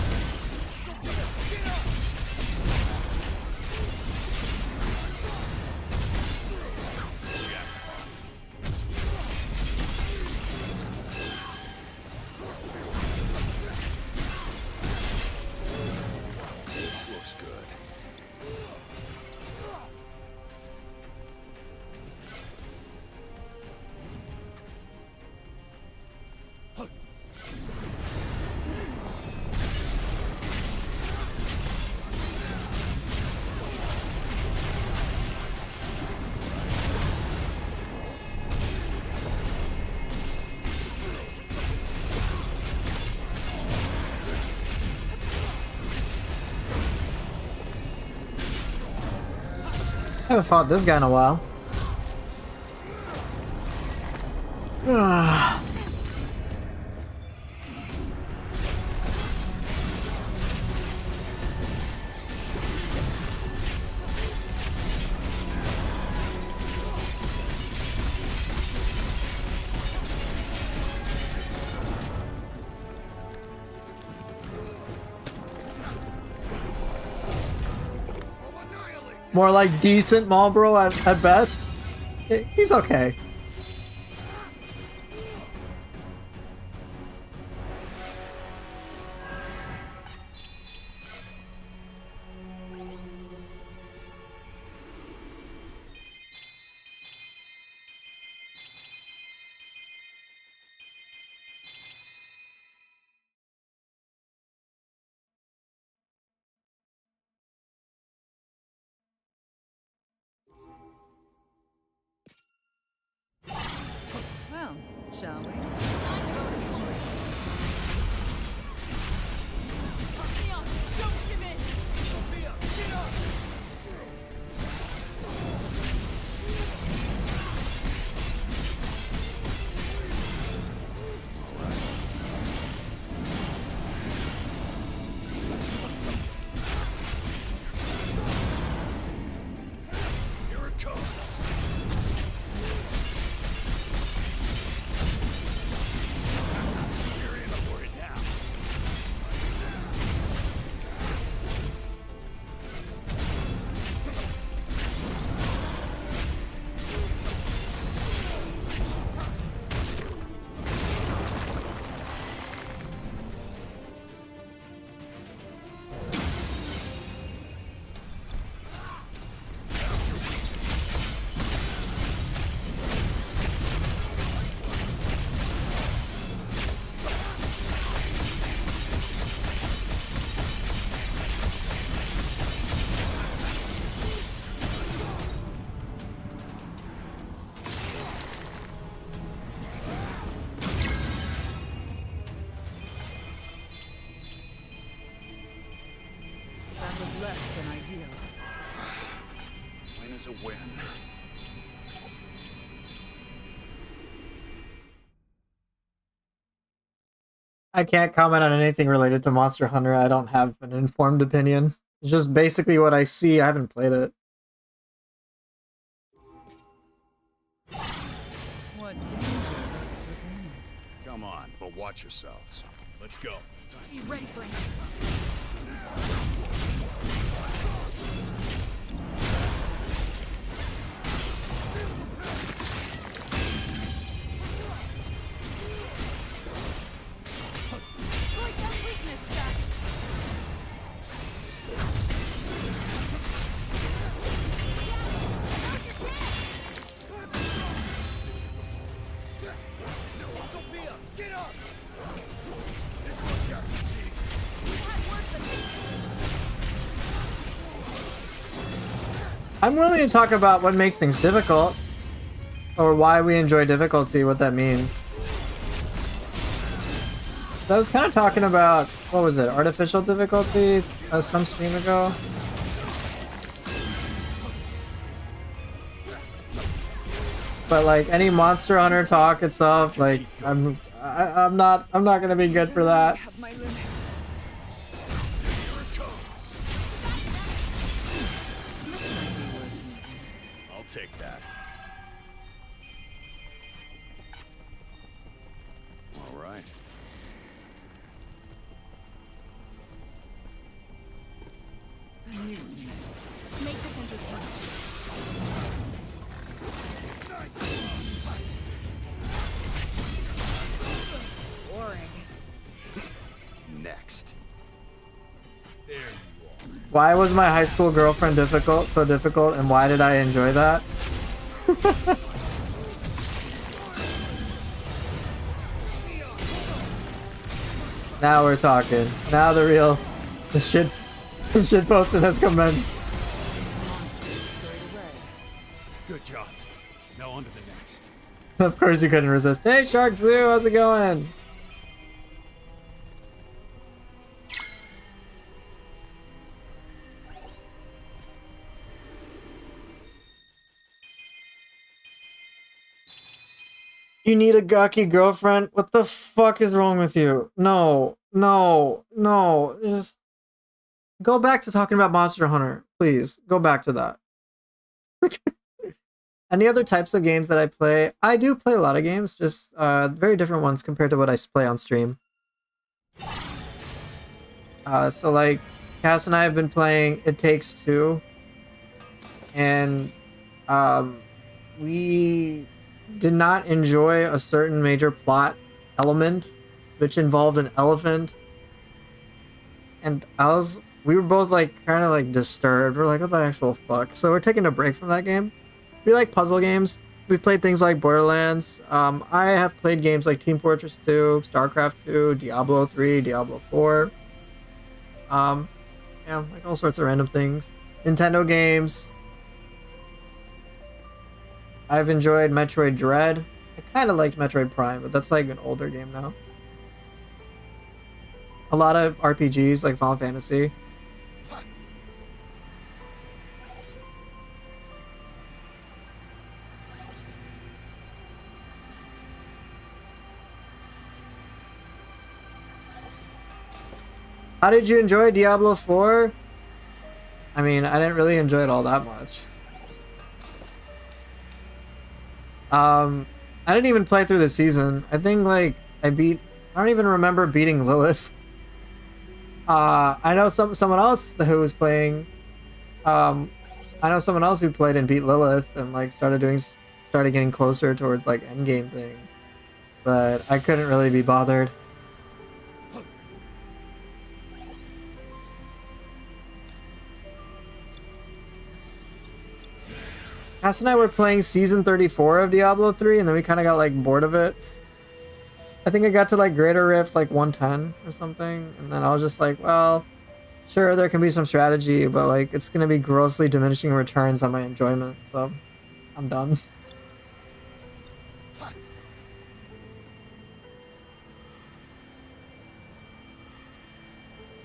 This looks good. I haven't fought this guy in a while. Ah. More like decent Marlboro at best. He's okay. is a win. I can't comment on anything related to Monster Hunter. I don't have an informed opinion. It's just basically what I see. I haven't played it. What danger lurks within? Come on, but watch yourselves. Let's go. Be ready for an Like that weakness, Jack. Now's your chance. Sophia, get up! This one's got some teeth. We had worse than this. I'm willing to talk about what makes things difficult. Or why we enjoy difficulty, what that means. So I was kind of talking about, what was it, artificial difficulty some stream ago? But like any Monster Hunter talk itself, like I'm not gonna be good for that. I have my limits. Here it comes. This might be worth using. I'll take that. All right. A nuisance. Let's make this entertaining. Boring. Next. There you are. Why was my high school girlfriend so difficult, and why did I enjoy that? Now we're talking. Now the shit posting has commenced. Monster is scurried away. Good job. Now on to the next. Of course you couldn't resist. Hey Shark Zoo, how's it going? You need a gawky girlfriend? What the fuck is wrong with you? No. Just go back to talking about Monster Hunter. Please, go back to that. Any other types of games that I play? I do play a lot of games, just very different ones compared to what I play on stream. So like, Cass and I have been playing It Takes Two. And we did not enjoy a certain major plot element, which involved an elephant. And we were both like kind of like disturbed. We're like, what the actual fuck? So we're taking a break from that game. We like puzzle games. We've played things like Borderlands. I have played games like Team Fortress 2, StarCraft 2, Diablo 3, Diablo 4. Yeah, like all sorts of random things. Nintendo games. I've enjoyed Metroid Dread. I kind of liked Metroid Prime, but that's like an older game now. A lot of RPGs like Final Fantasy. How did you enjoy Diablo 4? I mean, I didn't really enjoy it all that much. I didn't even play through the season. I think like I don't even remember beating Lilith. I know someone else who was playing. I know someone else who played and beat Lilith and like started getting closer towards like endgame things, but I couldn't really be bothered. Cass and I were playing season 34 of Diablo 3, and then we kind of got like bored of it. I think I got to like Greater Rift like 110 or something, and then I was just like, well, sure, there can be some strategy, but like it's gonna be grossly diminishing returns on my enjoyment, so I'm done.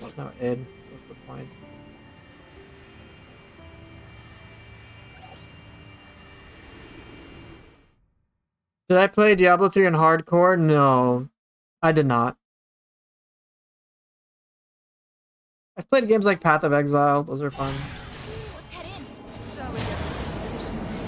There's no id, so what's the point? Did I play Diablo 3 in hardcore? No, I did not. I've played games like Path of Exile. Those are fun. Let's head in. Shall we get this expedition moving?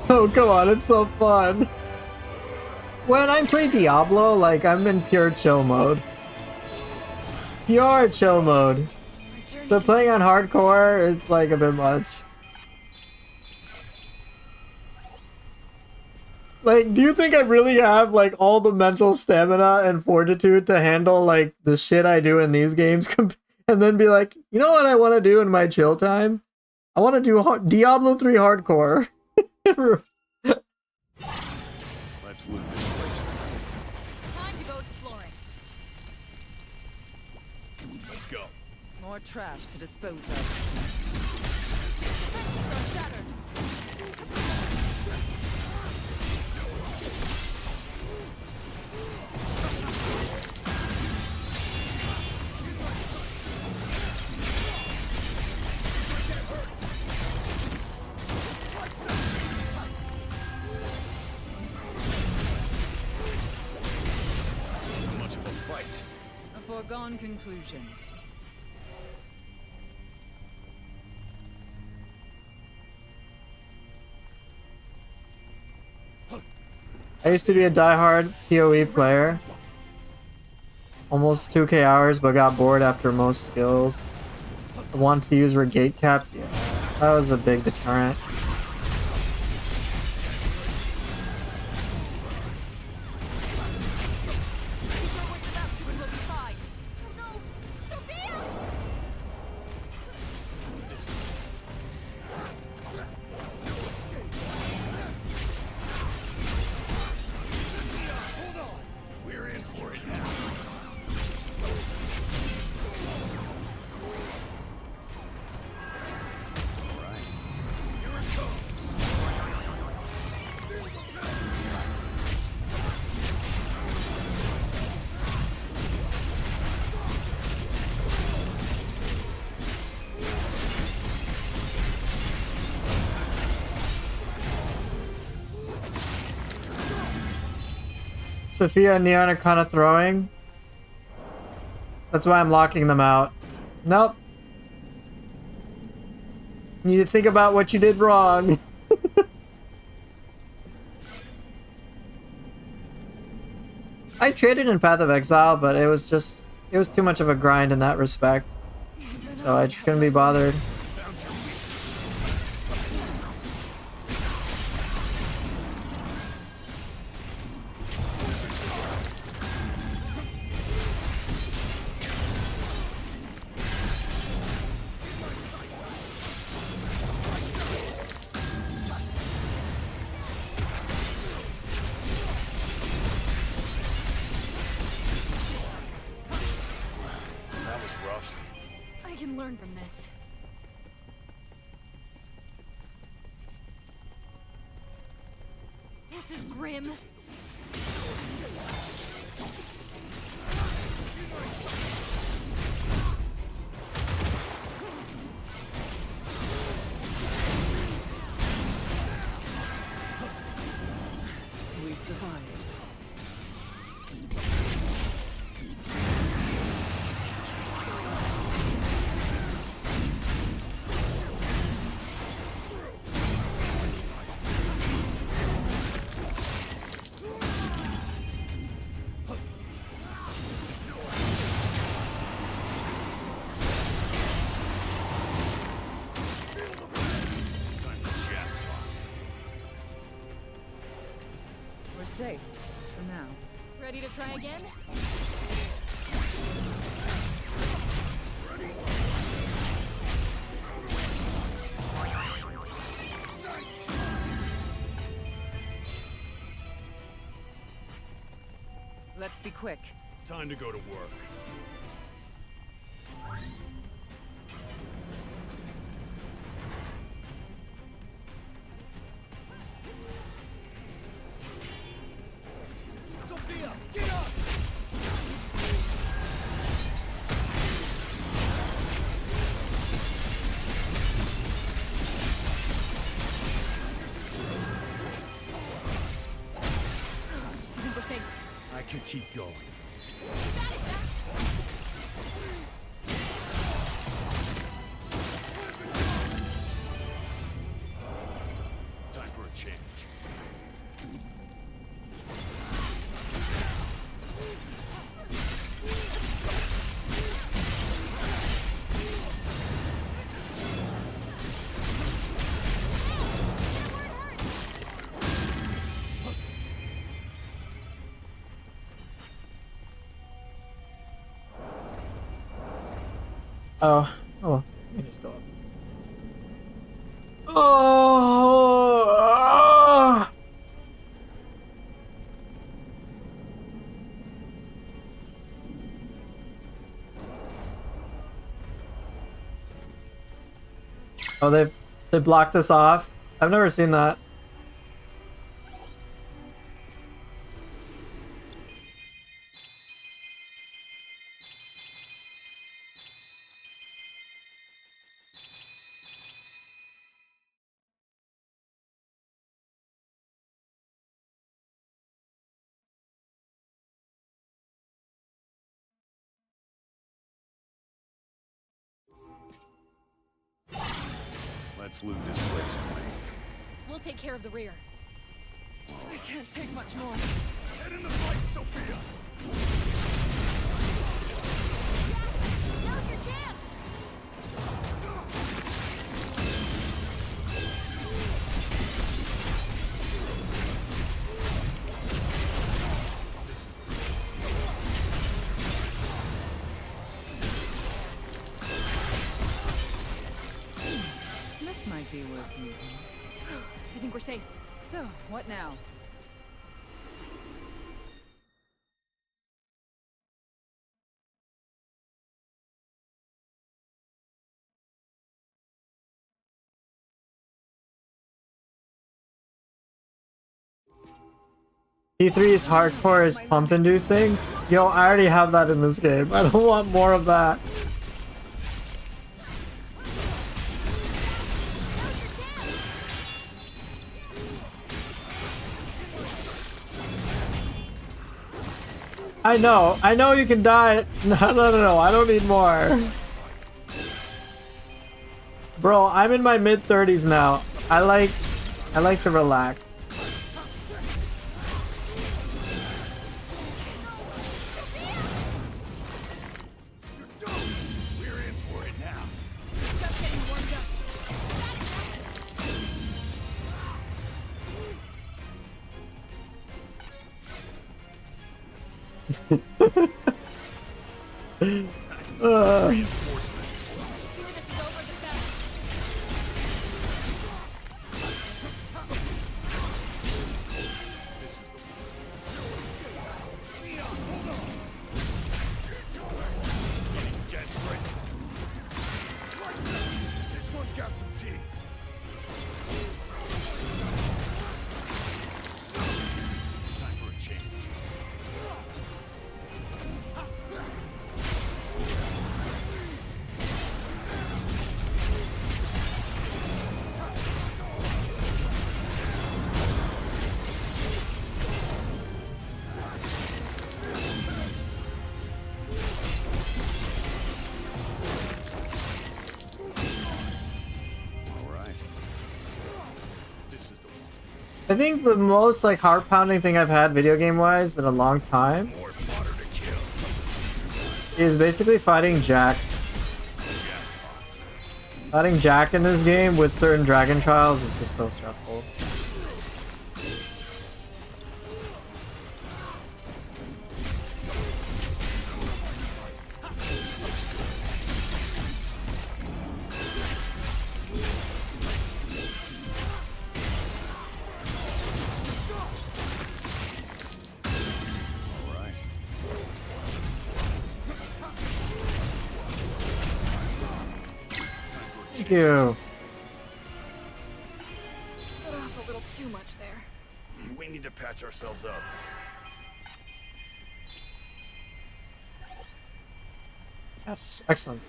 Oh, come on, it's so fun. When I play Diablo, like, I'm in pure chill mode. Pure chill mode. But playing on hardcore is, like, a bit much. Like, do you think I really have, like, all the mental stamina and fortitude to handle, like, the shit I do in these games? And then be like, you know what I want to do in my chill time? I want to do Diablo 3 hardcore. Let's loot this place. Time to go exploring. Let's go. More trash to dispose of. Defenses are shattered. So much of a fight. A foregone conclusion. I used to be a diehard PoE player. Almost 2k hours, but got bored after most skills. I wanted to use Regate Caps. Yeah, that was a big deterrent. Keep your wits about you and we'll be fine. Oh no! Sophia! Hold on. We're in for it now. All right. Here it comes. Sophia and Neon are kind of throwing. That's why I'm locking them out. Nope. You need to think about what you did wrong. I traded in Path of Exile, but it was too much of a grind in that respect. So I just couldn't be bothered. That was rough. I can learn from this. This is grim. We survived. safe. For now. Ready to try again? Let's be quick. Time to go to work. Sophia, get up! I think we're safe. I can keep going. Time for a change. Oh, let me just go up. Oh! Oh, they blocked this off. I've never seen that. Let's loot this place clean. We'll take care of the rear. I can't take much more. Head in the fight, Sophia! Now's your chance! This might be worth using. You think we're safe? So, what now? P3's hardcore is pump inducing. Yo, I already have that in this game. I don't want more of that. I know you can die. No, I don't need more. Bro, I'm in my mid-30s now. I like to relax. We're in for it now. Just getting warmed up. Reinforcements. The sooner this is over, the better. This is the Leon, hold on. Getting desperate. This one's got some teeth. Time for a change. All right. This is the one. I think the most like heart-pounding thing I've had video game-wise in a long time More fodder to kill. is basically fighting Jack. Fighting Jack in this game with certain dragon trials is just so stressful. Thank you. Cut off a little too much there. We need to patch ourselves up. Yes, excellent.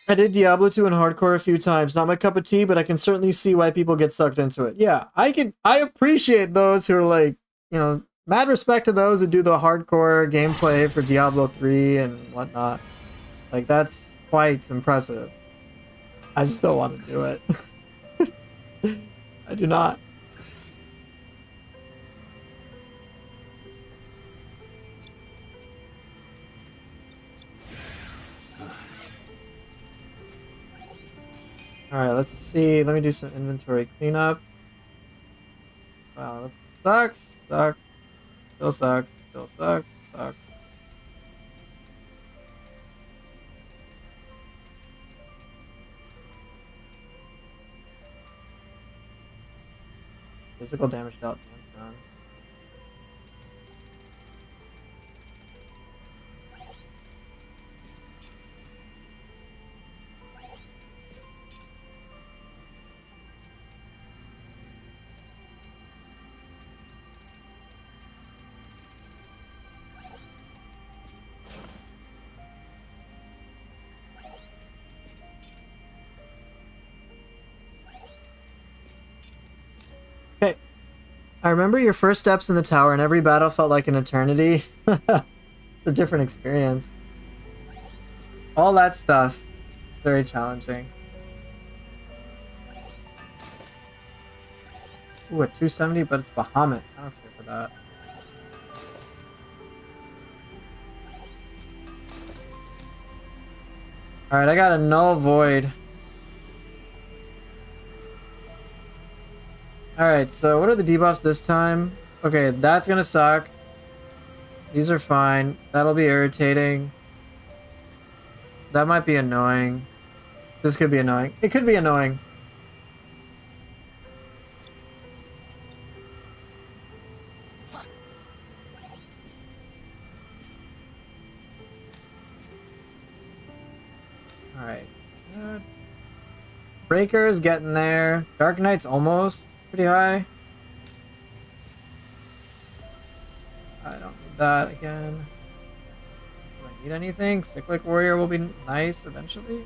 I did Diablo 2 in hardcore a few times. Not my cup of tea, but I can certainly see why people get sucked into it. Yeah, I appreciate those who are like, you know, mad respect to those who do the hardcore gameplay for Diablo 3 and whatnot. Like, that's quite impressive. I just don't want to do it. I do not. Alright, let's see. Let me do some inventory cleanup. Wow, that sucks. Sucks. Still sucks. Still sucks. Sucks. Physical damage dealt. Damn son. Okay. I remember your first steps in the tower, and every battle felt like an eternity. It's a different experience. All that stuff. It's very challenging. Ooh, a 270, but it's Bahamut. I don't care for that. Alright, I got a null void. Alright, so what are the debuffs this time? Okay, that's gonna suck. These are fine. That'll be irritating. That might be annoying. This could be annoying. It could be annoying. Alright. Breaker's getting there. Dark Knight's almost pretty high. I don't need that again. Do I need anything? Cyclic Warrior will be nice eventually.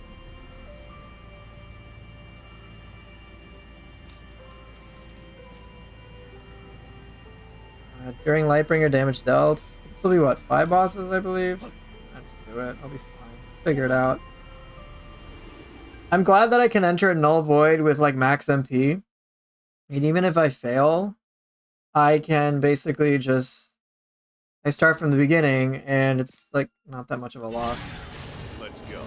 During Lightbringer damage dealt. This will be what, 5 bosses, I believe? I'll just do it. I'll be fine. Figure it out. I'm glad that I can enter a Null Void with like max MP. And even if I fail, I can basically just... I start from the beginning, and it's like not that much of a loss. Let's go.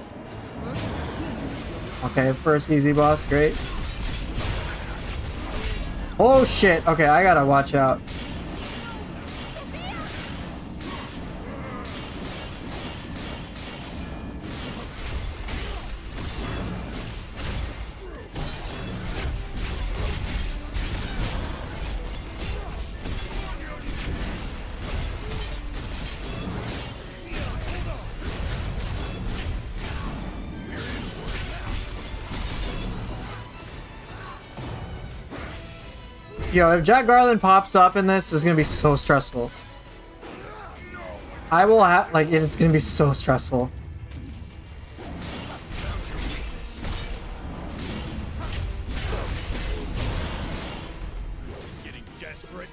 Okay, first easy boss, great. Oh shit! Okay, I gotta watch out. Yo, if Jack Garland pops up in this, it's gonna be so stressful. I will have, like, it's gonna be so stressful. Getting desperate.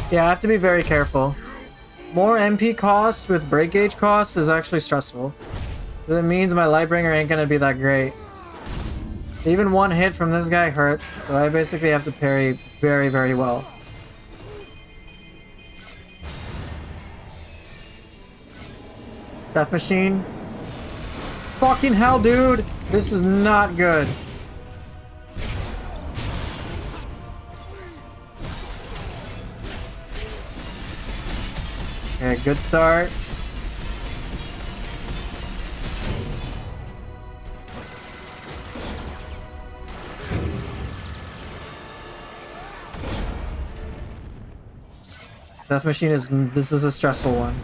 Yeah, I have to be very careful. More MP cost with break gauge cost is actually stressful. That means my Lightbringer ain't gonna be that great. Even one hit from this guy hurts, so I basically have to parry very, very well. Death Machine. Fucking hell, dude! This is not good. Okay, good start. Death Machine is... this is a stressful one.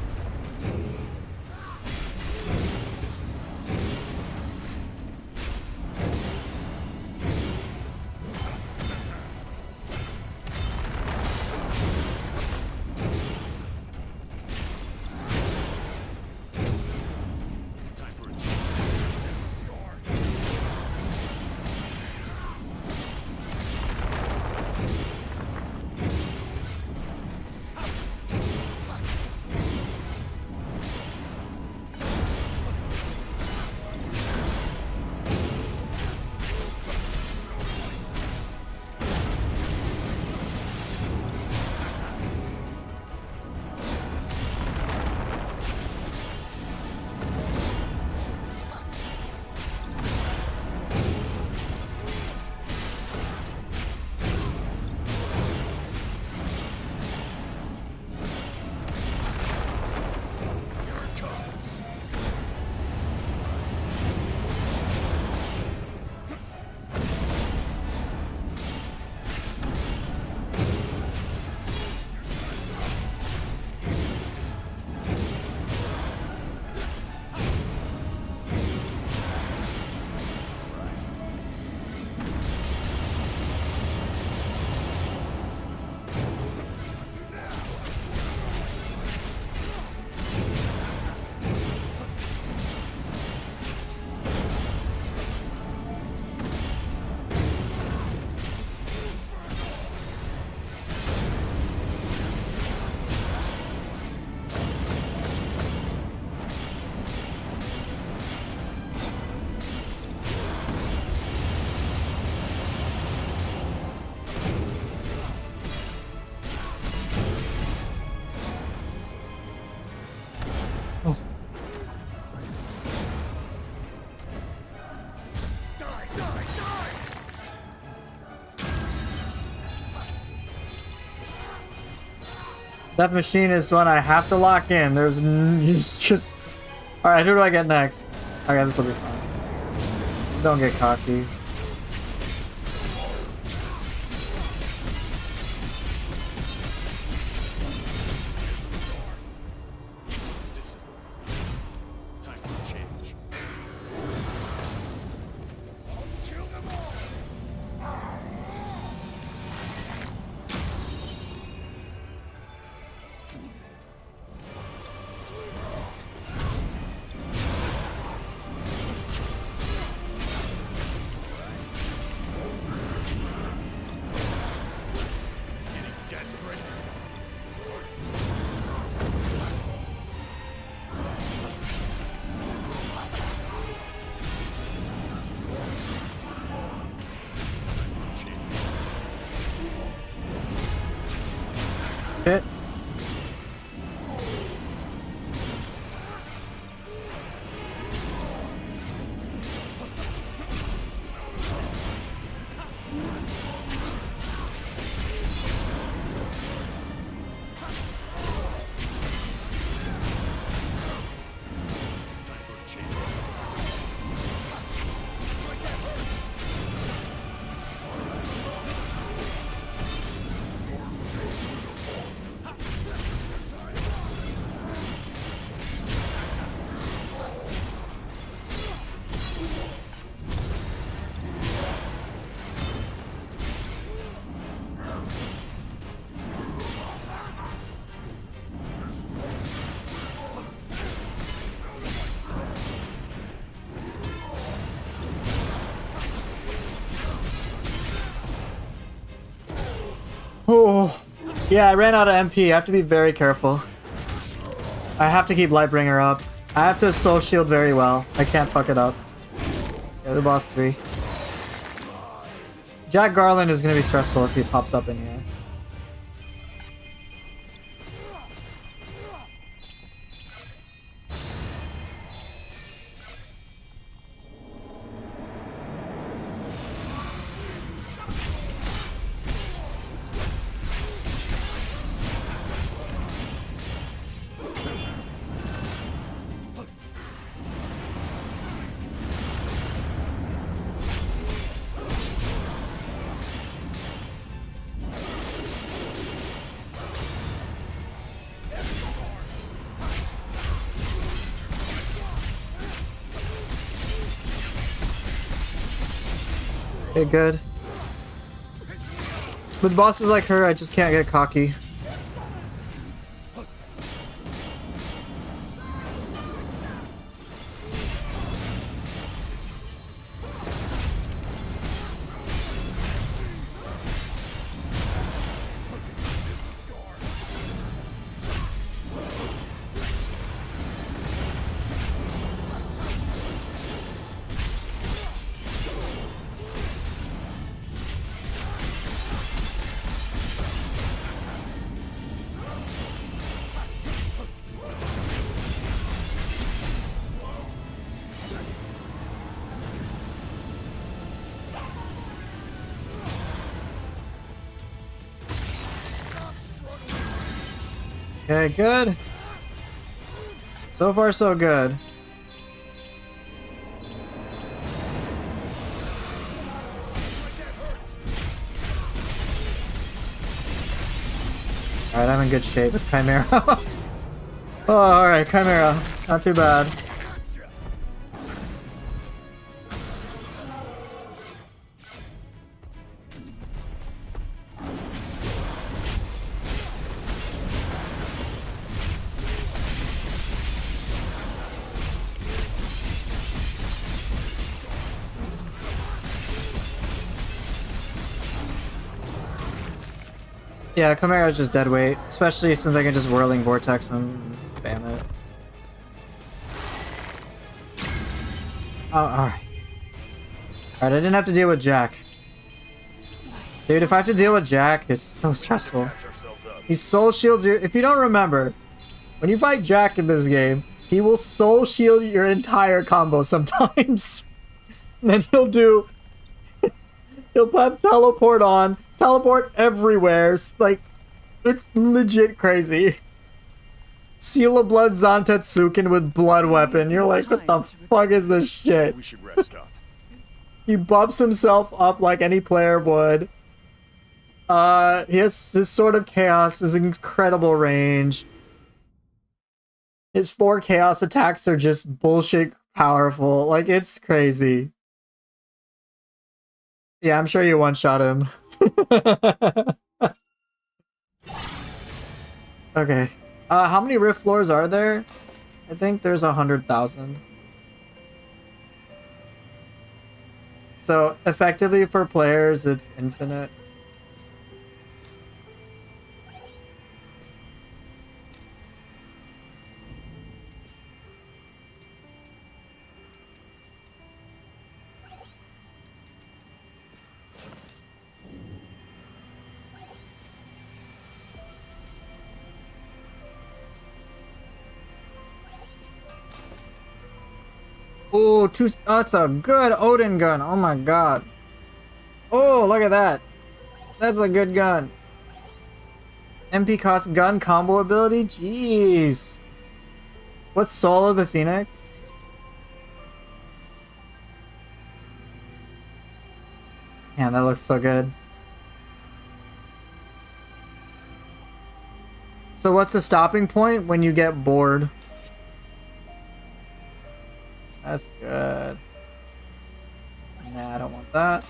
Death Machine is one I have to lock in. There's it's just... Alright, who do I get next? Okay, this will be fine. Don't get cocky. Time for change. Kill them all. Desperate. Hit. Oh, yeah, I ran out of MP. I have to be very careful. I have to keep Lightbringer up. I have to soul shield very well. I can't fuck it up. Yeah, the boss 3. Jack Garland is gonna be stressful if he pops up in here. Okay, good. With bosses like her, I just can't get cocky. Okay, good. So far, so good. Alright, I'm in good shape with Chimera. Oh, alright, Chimera. Not too bad. Yeah, Chimera's just dead weight, especially since I can just Whirling Vortex and spam it. Oh, alright. Alright, I didn't have to deal with Jack. Dude, if I have to deal with Jack, it's so stressful. Patch ourselves up. He soul shields you. If you don't remember, when you fight Jack in this game, he will soul shield your entire combo sometimes. And then he'll have teleport on, teleport everywhere. Like, it's legit crazy. Seal of Blood Zantetsuken with Blood Weapon. You're like, what the fuck is this shit? We should rest up. He buffs himself up like any player would. He has this sort of chaos, his incredible range. His 4 chaos attacks are just bullshit powerful. Like, it's crazy. Yeah, I'm sure you one-shot him. Okay. How many rift floors are there? I think there's 100,000. So, effectively for players, it's infinite. Oh, that's a good Odin gun. Oh my god. Oh, look at that. That's a good gun. MP cost gun combo ability? Jeez. What's Soul of the Phoenix? Man, that looks so good. So what's the stopping point when you get bored? That's good. Nah, I don't want that.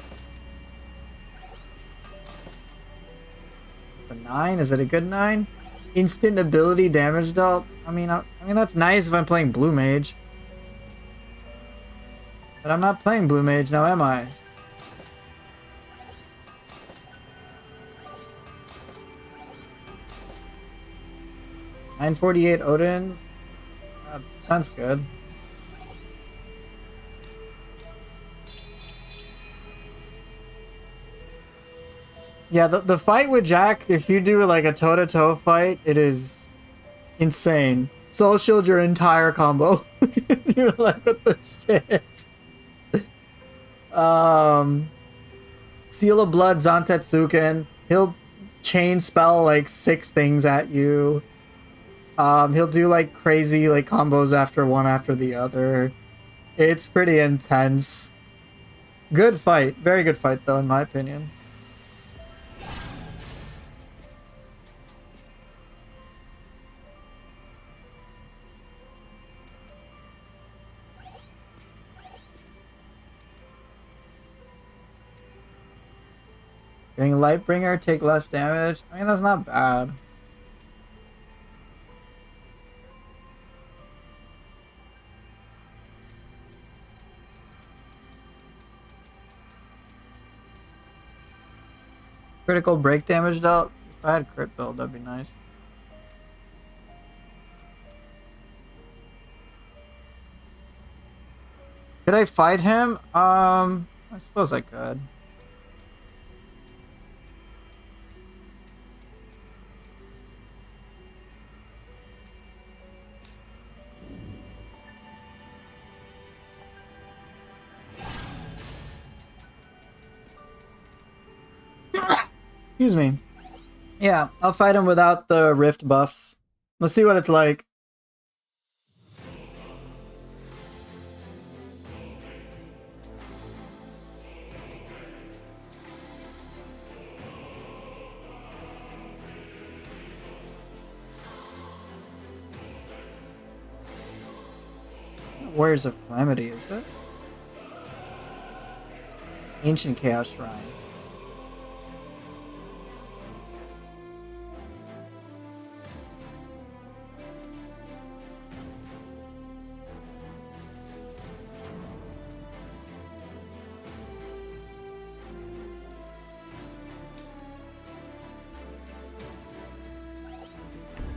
It's a 9? Is it a good 9? Instant ability damage dealt? I mean that's nice if I'm playing Blue Mage. But I'm not playing Blue Mage now, am I? $948 Odins? Sounds good. Yeah, the fight with Jack, if you do like a toe-to-toe fight, it is insane. Soul shield your entire combo. You're like, what the shit? Seal of Blood Zantetsuken. He'll chain spell like 6 things at you. He'll do like crazy like combos after one after the other. It's pretty intense. Good fight. Very good fight though, in my opinion. During Lightbringer, take less damage. I mean, that's not bad. Critical break damage dealt. If I had crit build, that'd be nice. Could I fight him? I suppose I could. Excuse me. Yeah, I'll fight him without the rift buffs. Let's see what it's like. Warriors of Calamity, is it? Ancient Chaos Shrine.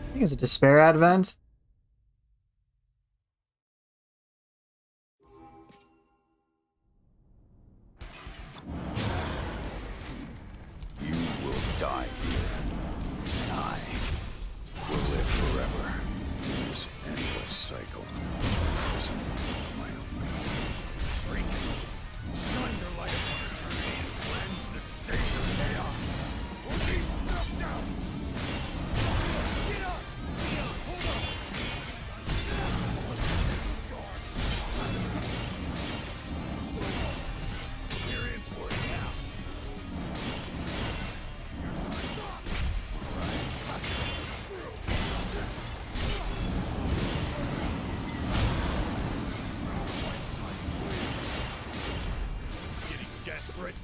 I think it's a Despair Advent. You will die here, and I will live forever in this endless cycle. Prison of my own will. Bring it. Shine your light upon eternity and cleanse the state of chaos. Or be snuffed out. Get up! Leon, hold on! We're in for it now. Getting desperate.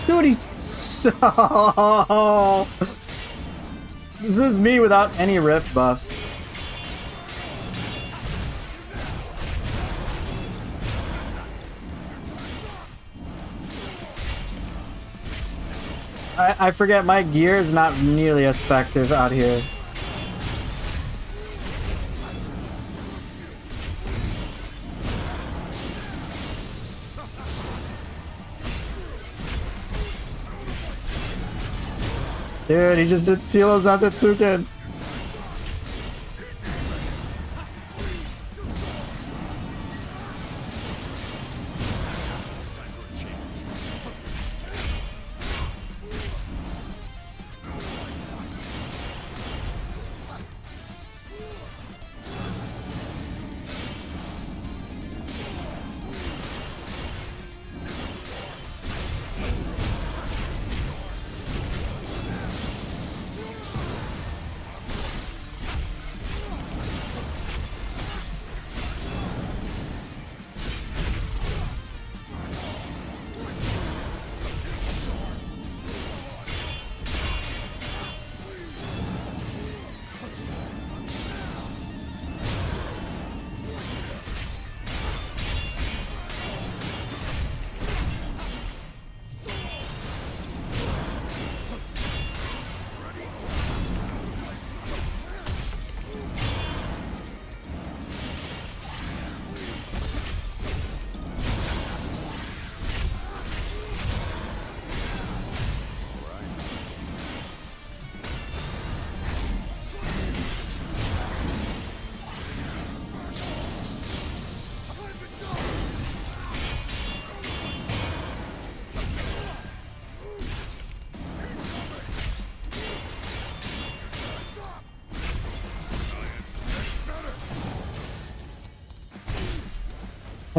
Dude, he's so... This is me without any rift buffs. I forget my gear is not nearly as effective out here. Dude, he just did Silos on Tetsuken.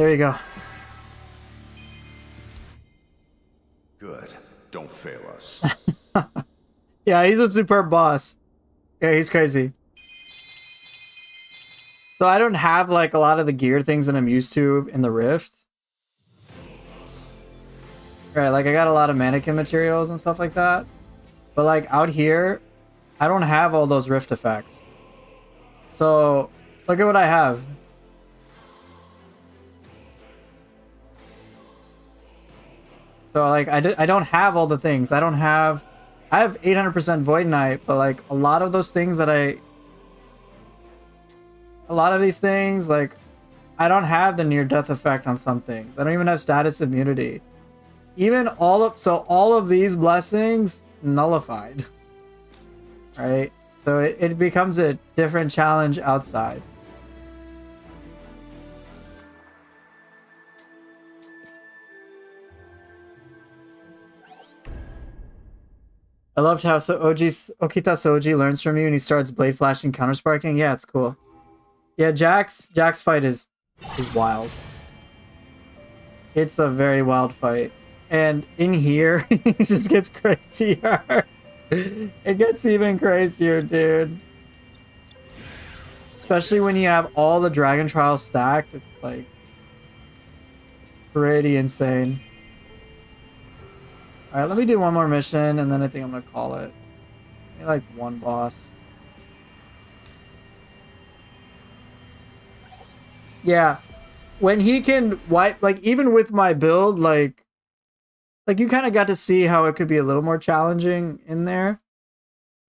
There you go. Good. Don't fail us. Yeah, he's a superb boss. Yeah, he's crazy. So I don't have like a lot of the gear things that I'm used to in the Rift. Right, like I got a lot of mannequin materials and stuff like that. But like out here, I don't have all those Rift effects. So look at what I have. So like I don't have all the things. I have 800% Void Knight, but like a lot of those things that a lot of these things, like I don't have the near death effect on some things. I don't even have status immunity. Even all of these blessings nullified. Right? So it becomes a different challenge outside. I loved how Okita Soji learns from you and he starts blade flashing, counter sparking. Yeah, it's cool. Yeah, Jack's fight is wild. It's a very wild fight. And in here, it just gets crazier. It gets even crazier, dude. Especially when you have all the Dragon Trials stacked. It's like pretty insane. Alright, let me do one more mission and then I think I'm gonna call it. Maybe like one boss. Yeah. When he can wipe, like even with my build, like you kind of got to see how it could be a little more challenging in there.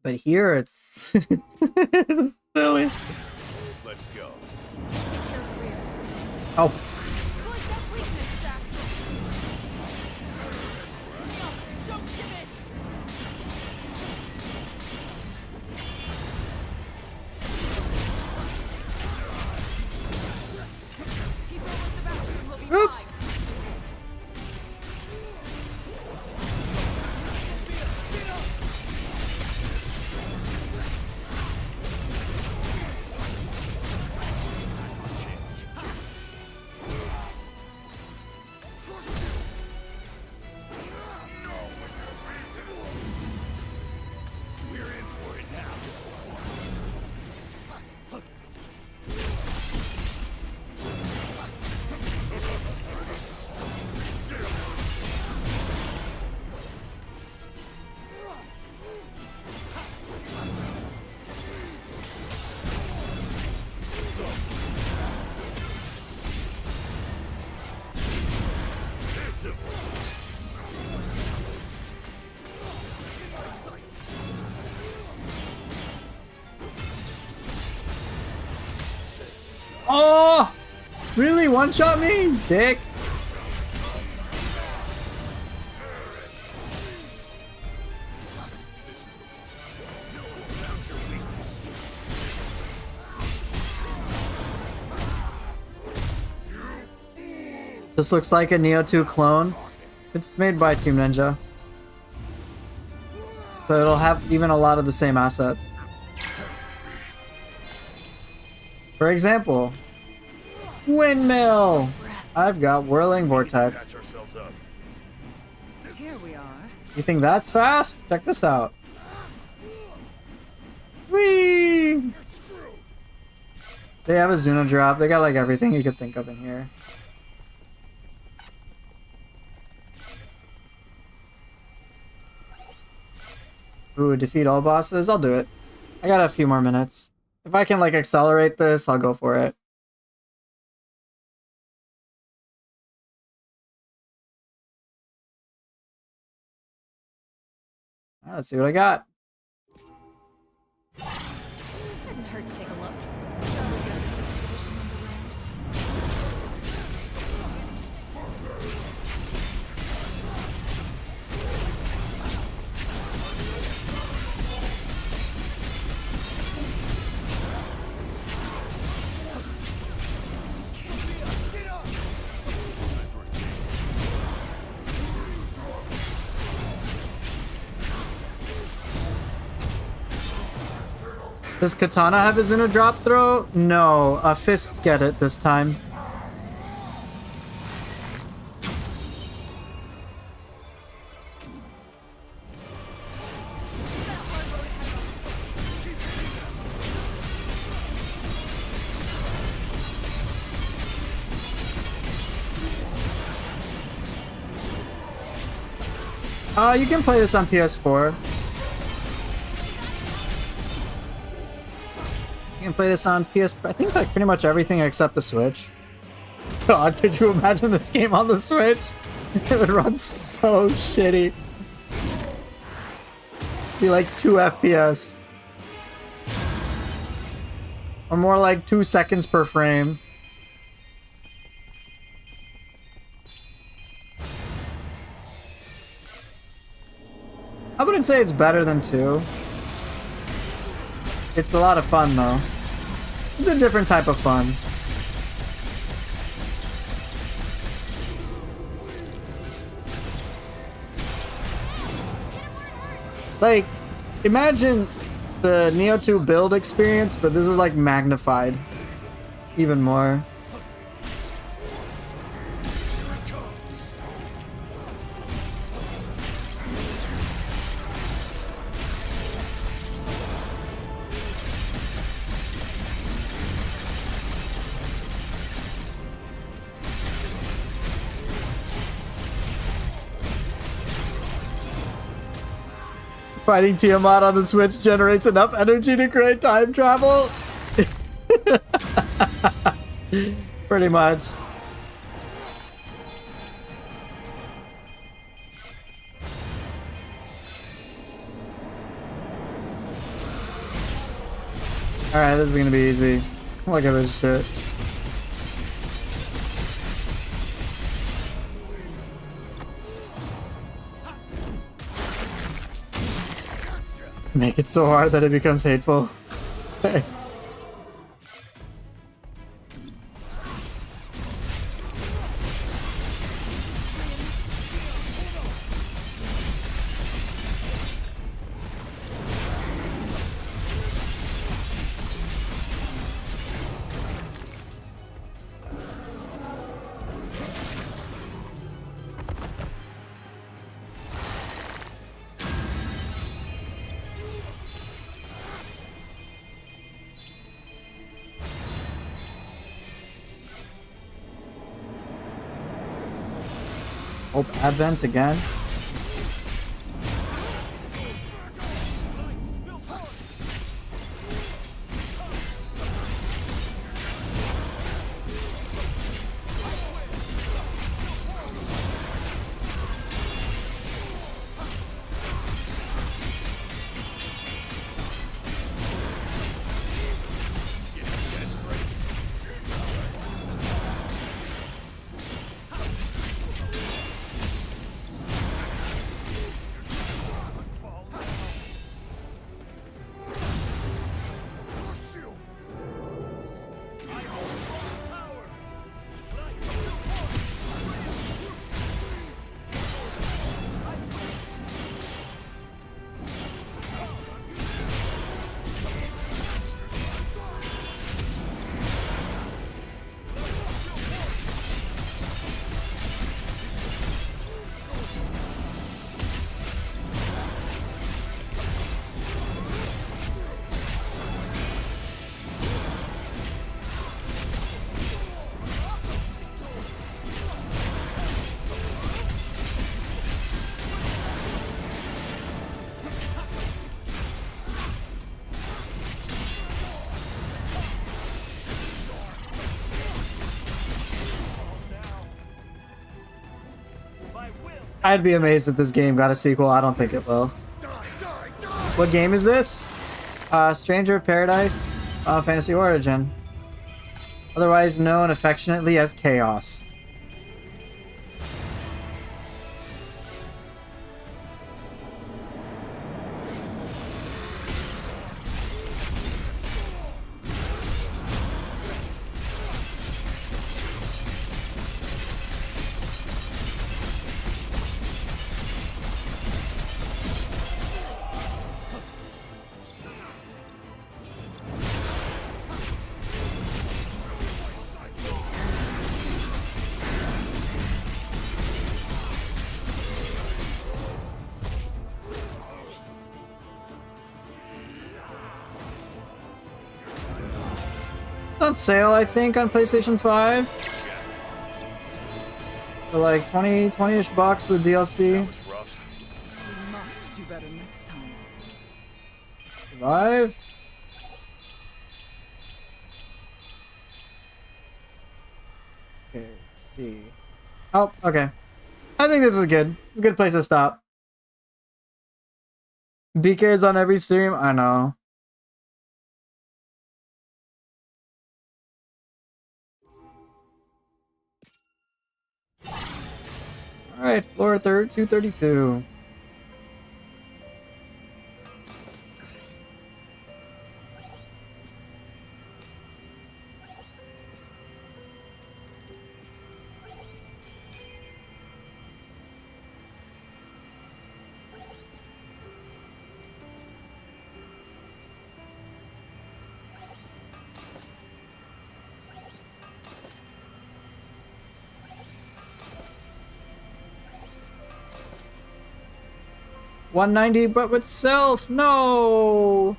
But here it's, it's silly. Let's go. Oh. Exploit that weakness, Jack. No, don't give in. Keep on what's about you and we'll be Oops. fine. We're in for it now. Oh! Really? One shot me? Dick. This looks like a Neo 2 clone. It's made by Team Ninja. So it'll have even a lot of the same assets. For example, windmill! I've got whirling vortex. Patch ourselves up. Here we are. You think that's fast? Check this out. Whee! They have a Zuno drop. They got like everything you could think of in here. Ooh, defeat all bosses? I'll do it. I got a few more minutes. If I can like accelerate this, I'll go for it. Alright, let's see what I got. Couldn't hurt to take a look. Shall we get this expedition underway? Does Katana have his inner drop throw? No, fists get it this time. You can play this on PS4. You can play this on PS. I think like pretty much everything except the Switch. God, could you imagine this game on the Switch? It would run so shitty. Be like 2 FPS. Or more like 2 seconds per frame. I wouldn't say it's better than 2. It's a lot of fun though. It's a different type of fun. Like, imagine the Neo 2 build experience, but this is like magnified even more. Fighting Tiamat on the Switch generates enough energy to create time travel? Pretty much. Alright, this is gonna be easy. Look at this shit. Make it so hard that it becomes hateful. Hope Advent again. I'd be amazed if this game got a sequel. I don't think it will. What game is this? Stranger of Paradise, Final Fantasy Origin. Otherwise known affectionately as Chaos. It's on sale, I think, on PlayStation 5. For like 20-ish bucks with DLC. Was rough. survive. Okay, let's see. Oh, okay. I think this is good. It's a good place to stop. BK is on every stream. I know. Alright, floor 232. $190, but with self. No.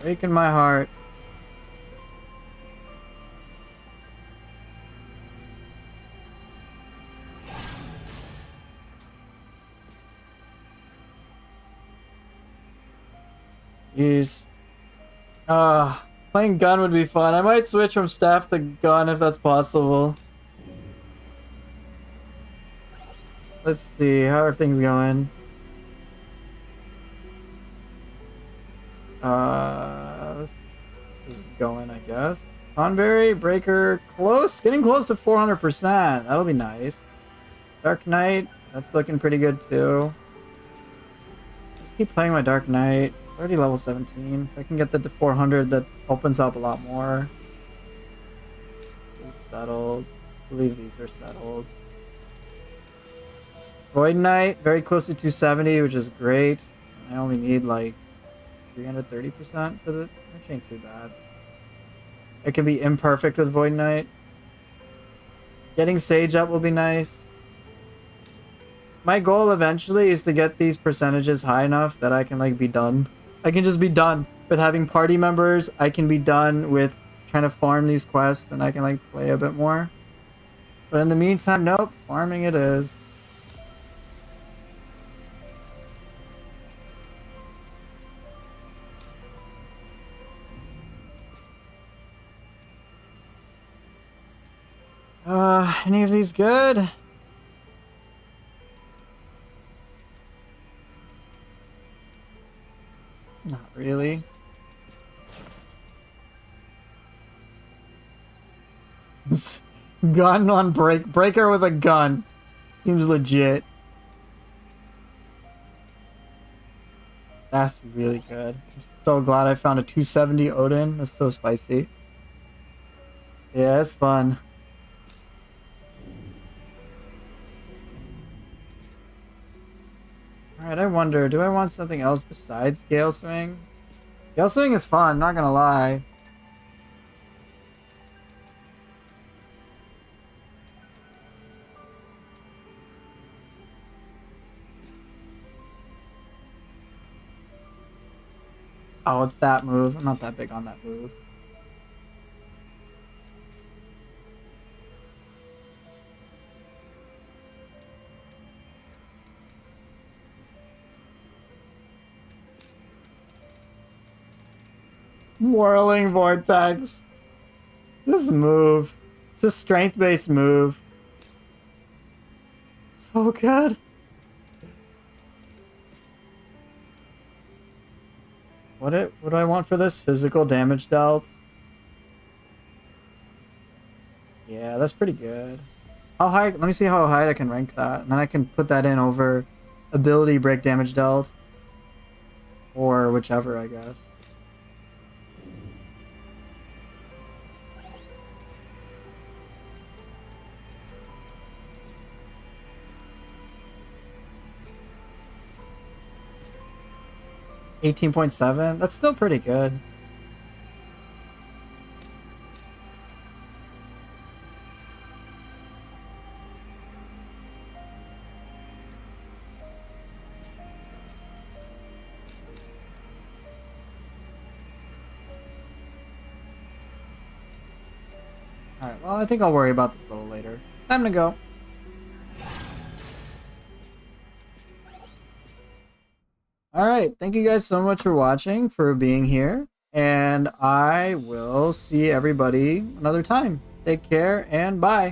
Breaking my heart. Jeez. Playing gun would be fun. I might switch from staff to gun if that's possible. Let's see, how are things going? This is going, I guess. Conberry, Breaker, close, getting close to 400%. That'll be nice. Dark Knight, that's looking pretty good too. Just keep playing my Dark Knight. Already level 17. If I can get that to 400, that opens up a lot more. This is settled. I believe these are settled. Void Knight, very close to 270, which is great. I only need like 330% for the... Which ain't too bad. It can be imperfect with Void Knight. Getting Sage up will be nice. My goal eventually is to get these percentages high enough that I can like be done. I can just be done with having party members. I can be done with trying to farm these quests and I can like play a bit more. But in the meantime, nope, farming it is. Any of these good? Not really. Gun on breaker with a gun. Seems legit. That's really good. I'm so glad I found a 270 Odin. That's so spicy. Yeah, it's fun. Alright, I wonder, do I want something else besides Gale Swing? Gale Swing is fun, not gonna lie. Oh, it's that move. I'm not that big on that move. Whirling Vortex. This move. It's a strength-based move. So good. What do I want for this? Physical damage dealt? Yeah, that's pretty good. How high? Let me see how high I can rank that. And then I can put that in over ability break damage dealt. Or whichever, I guess. $18.7? That's still pretty good. Alright, well, I think I'll worry about this a little later. Time to go. Alright, thank you guys so much for watching, for being here. And I will see everybody another time. Take care and bye.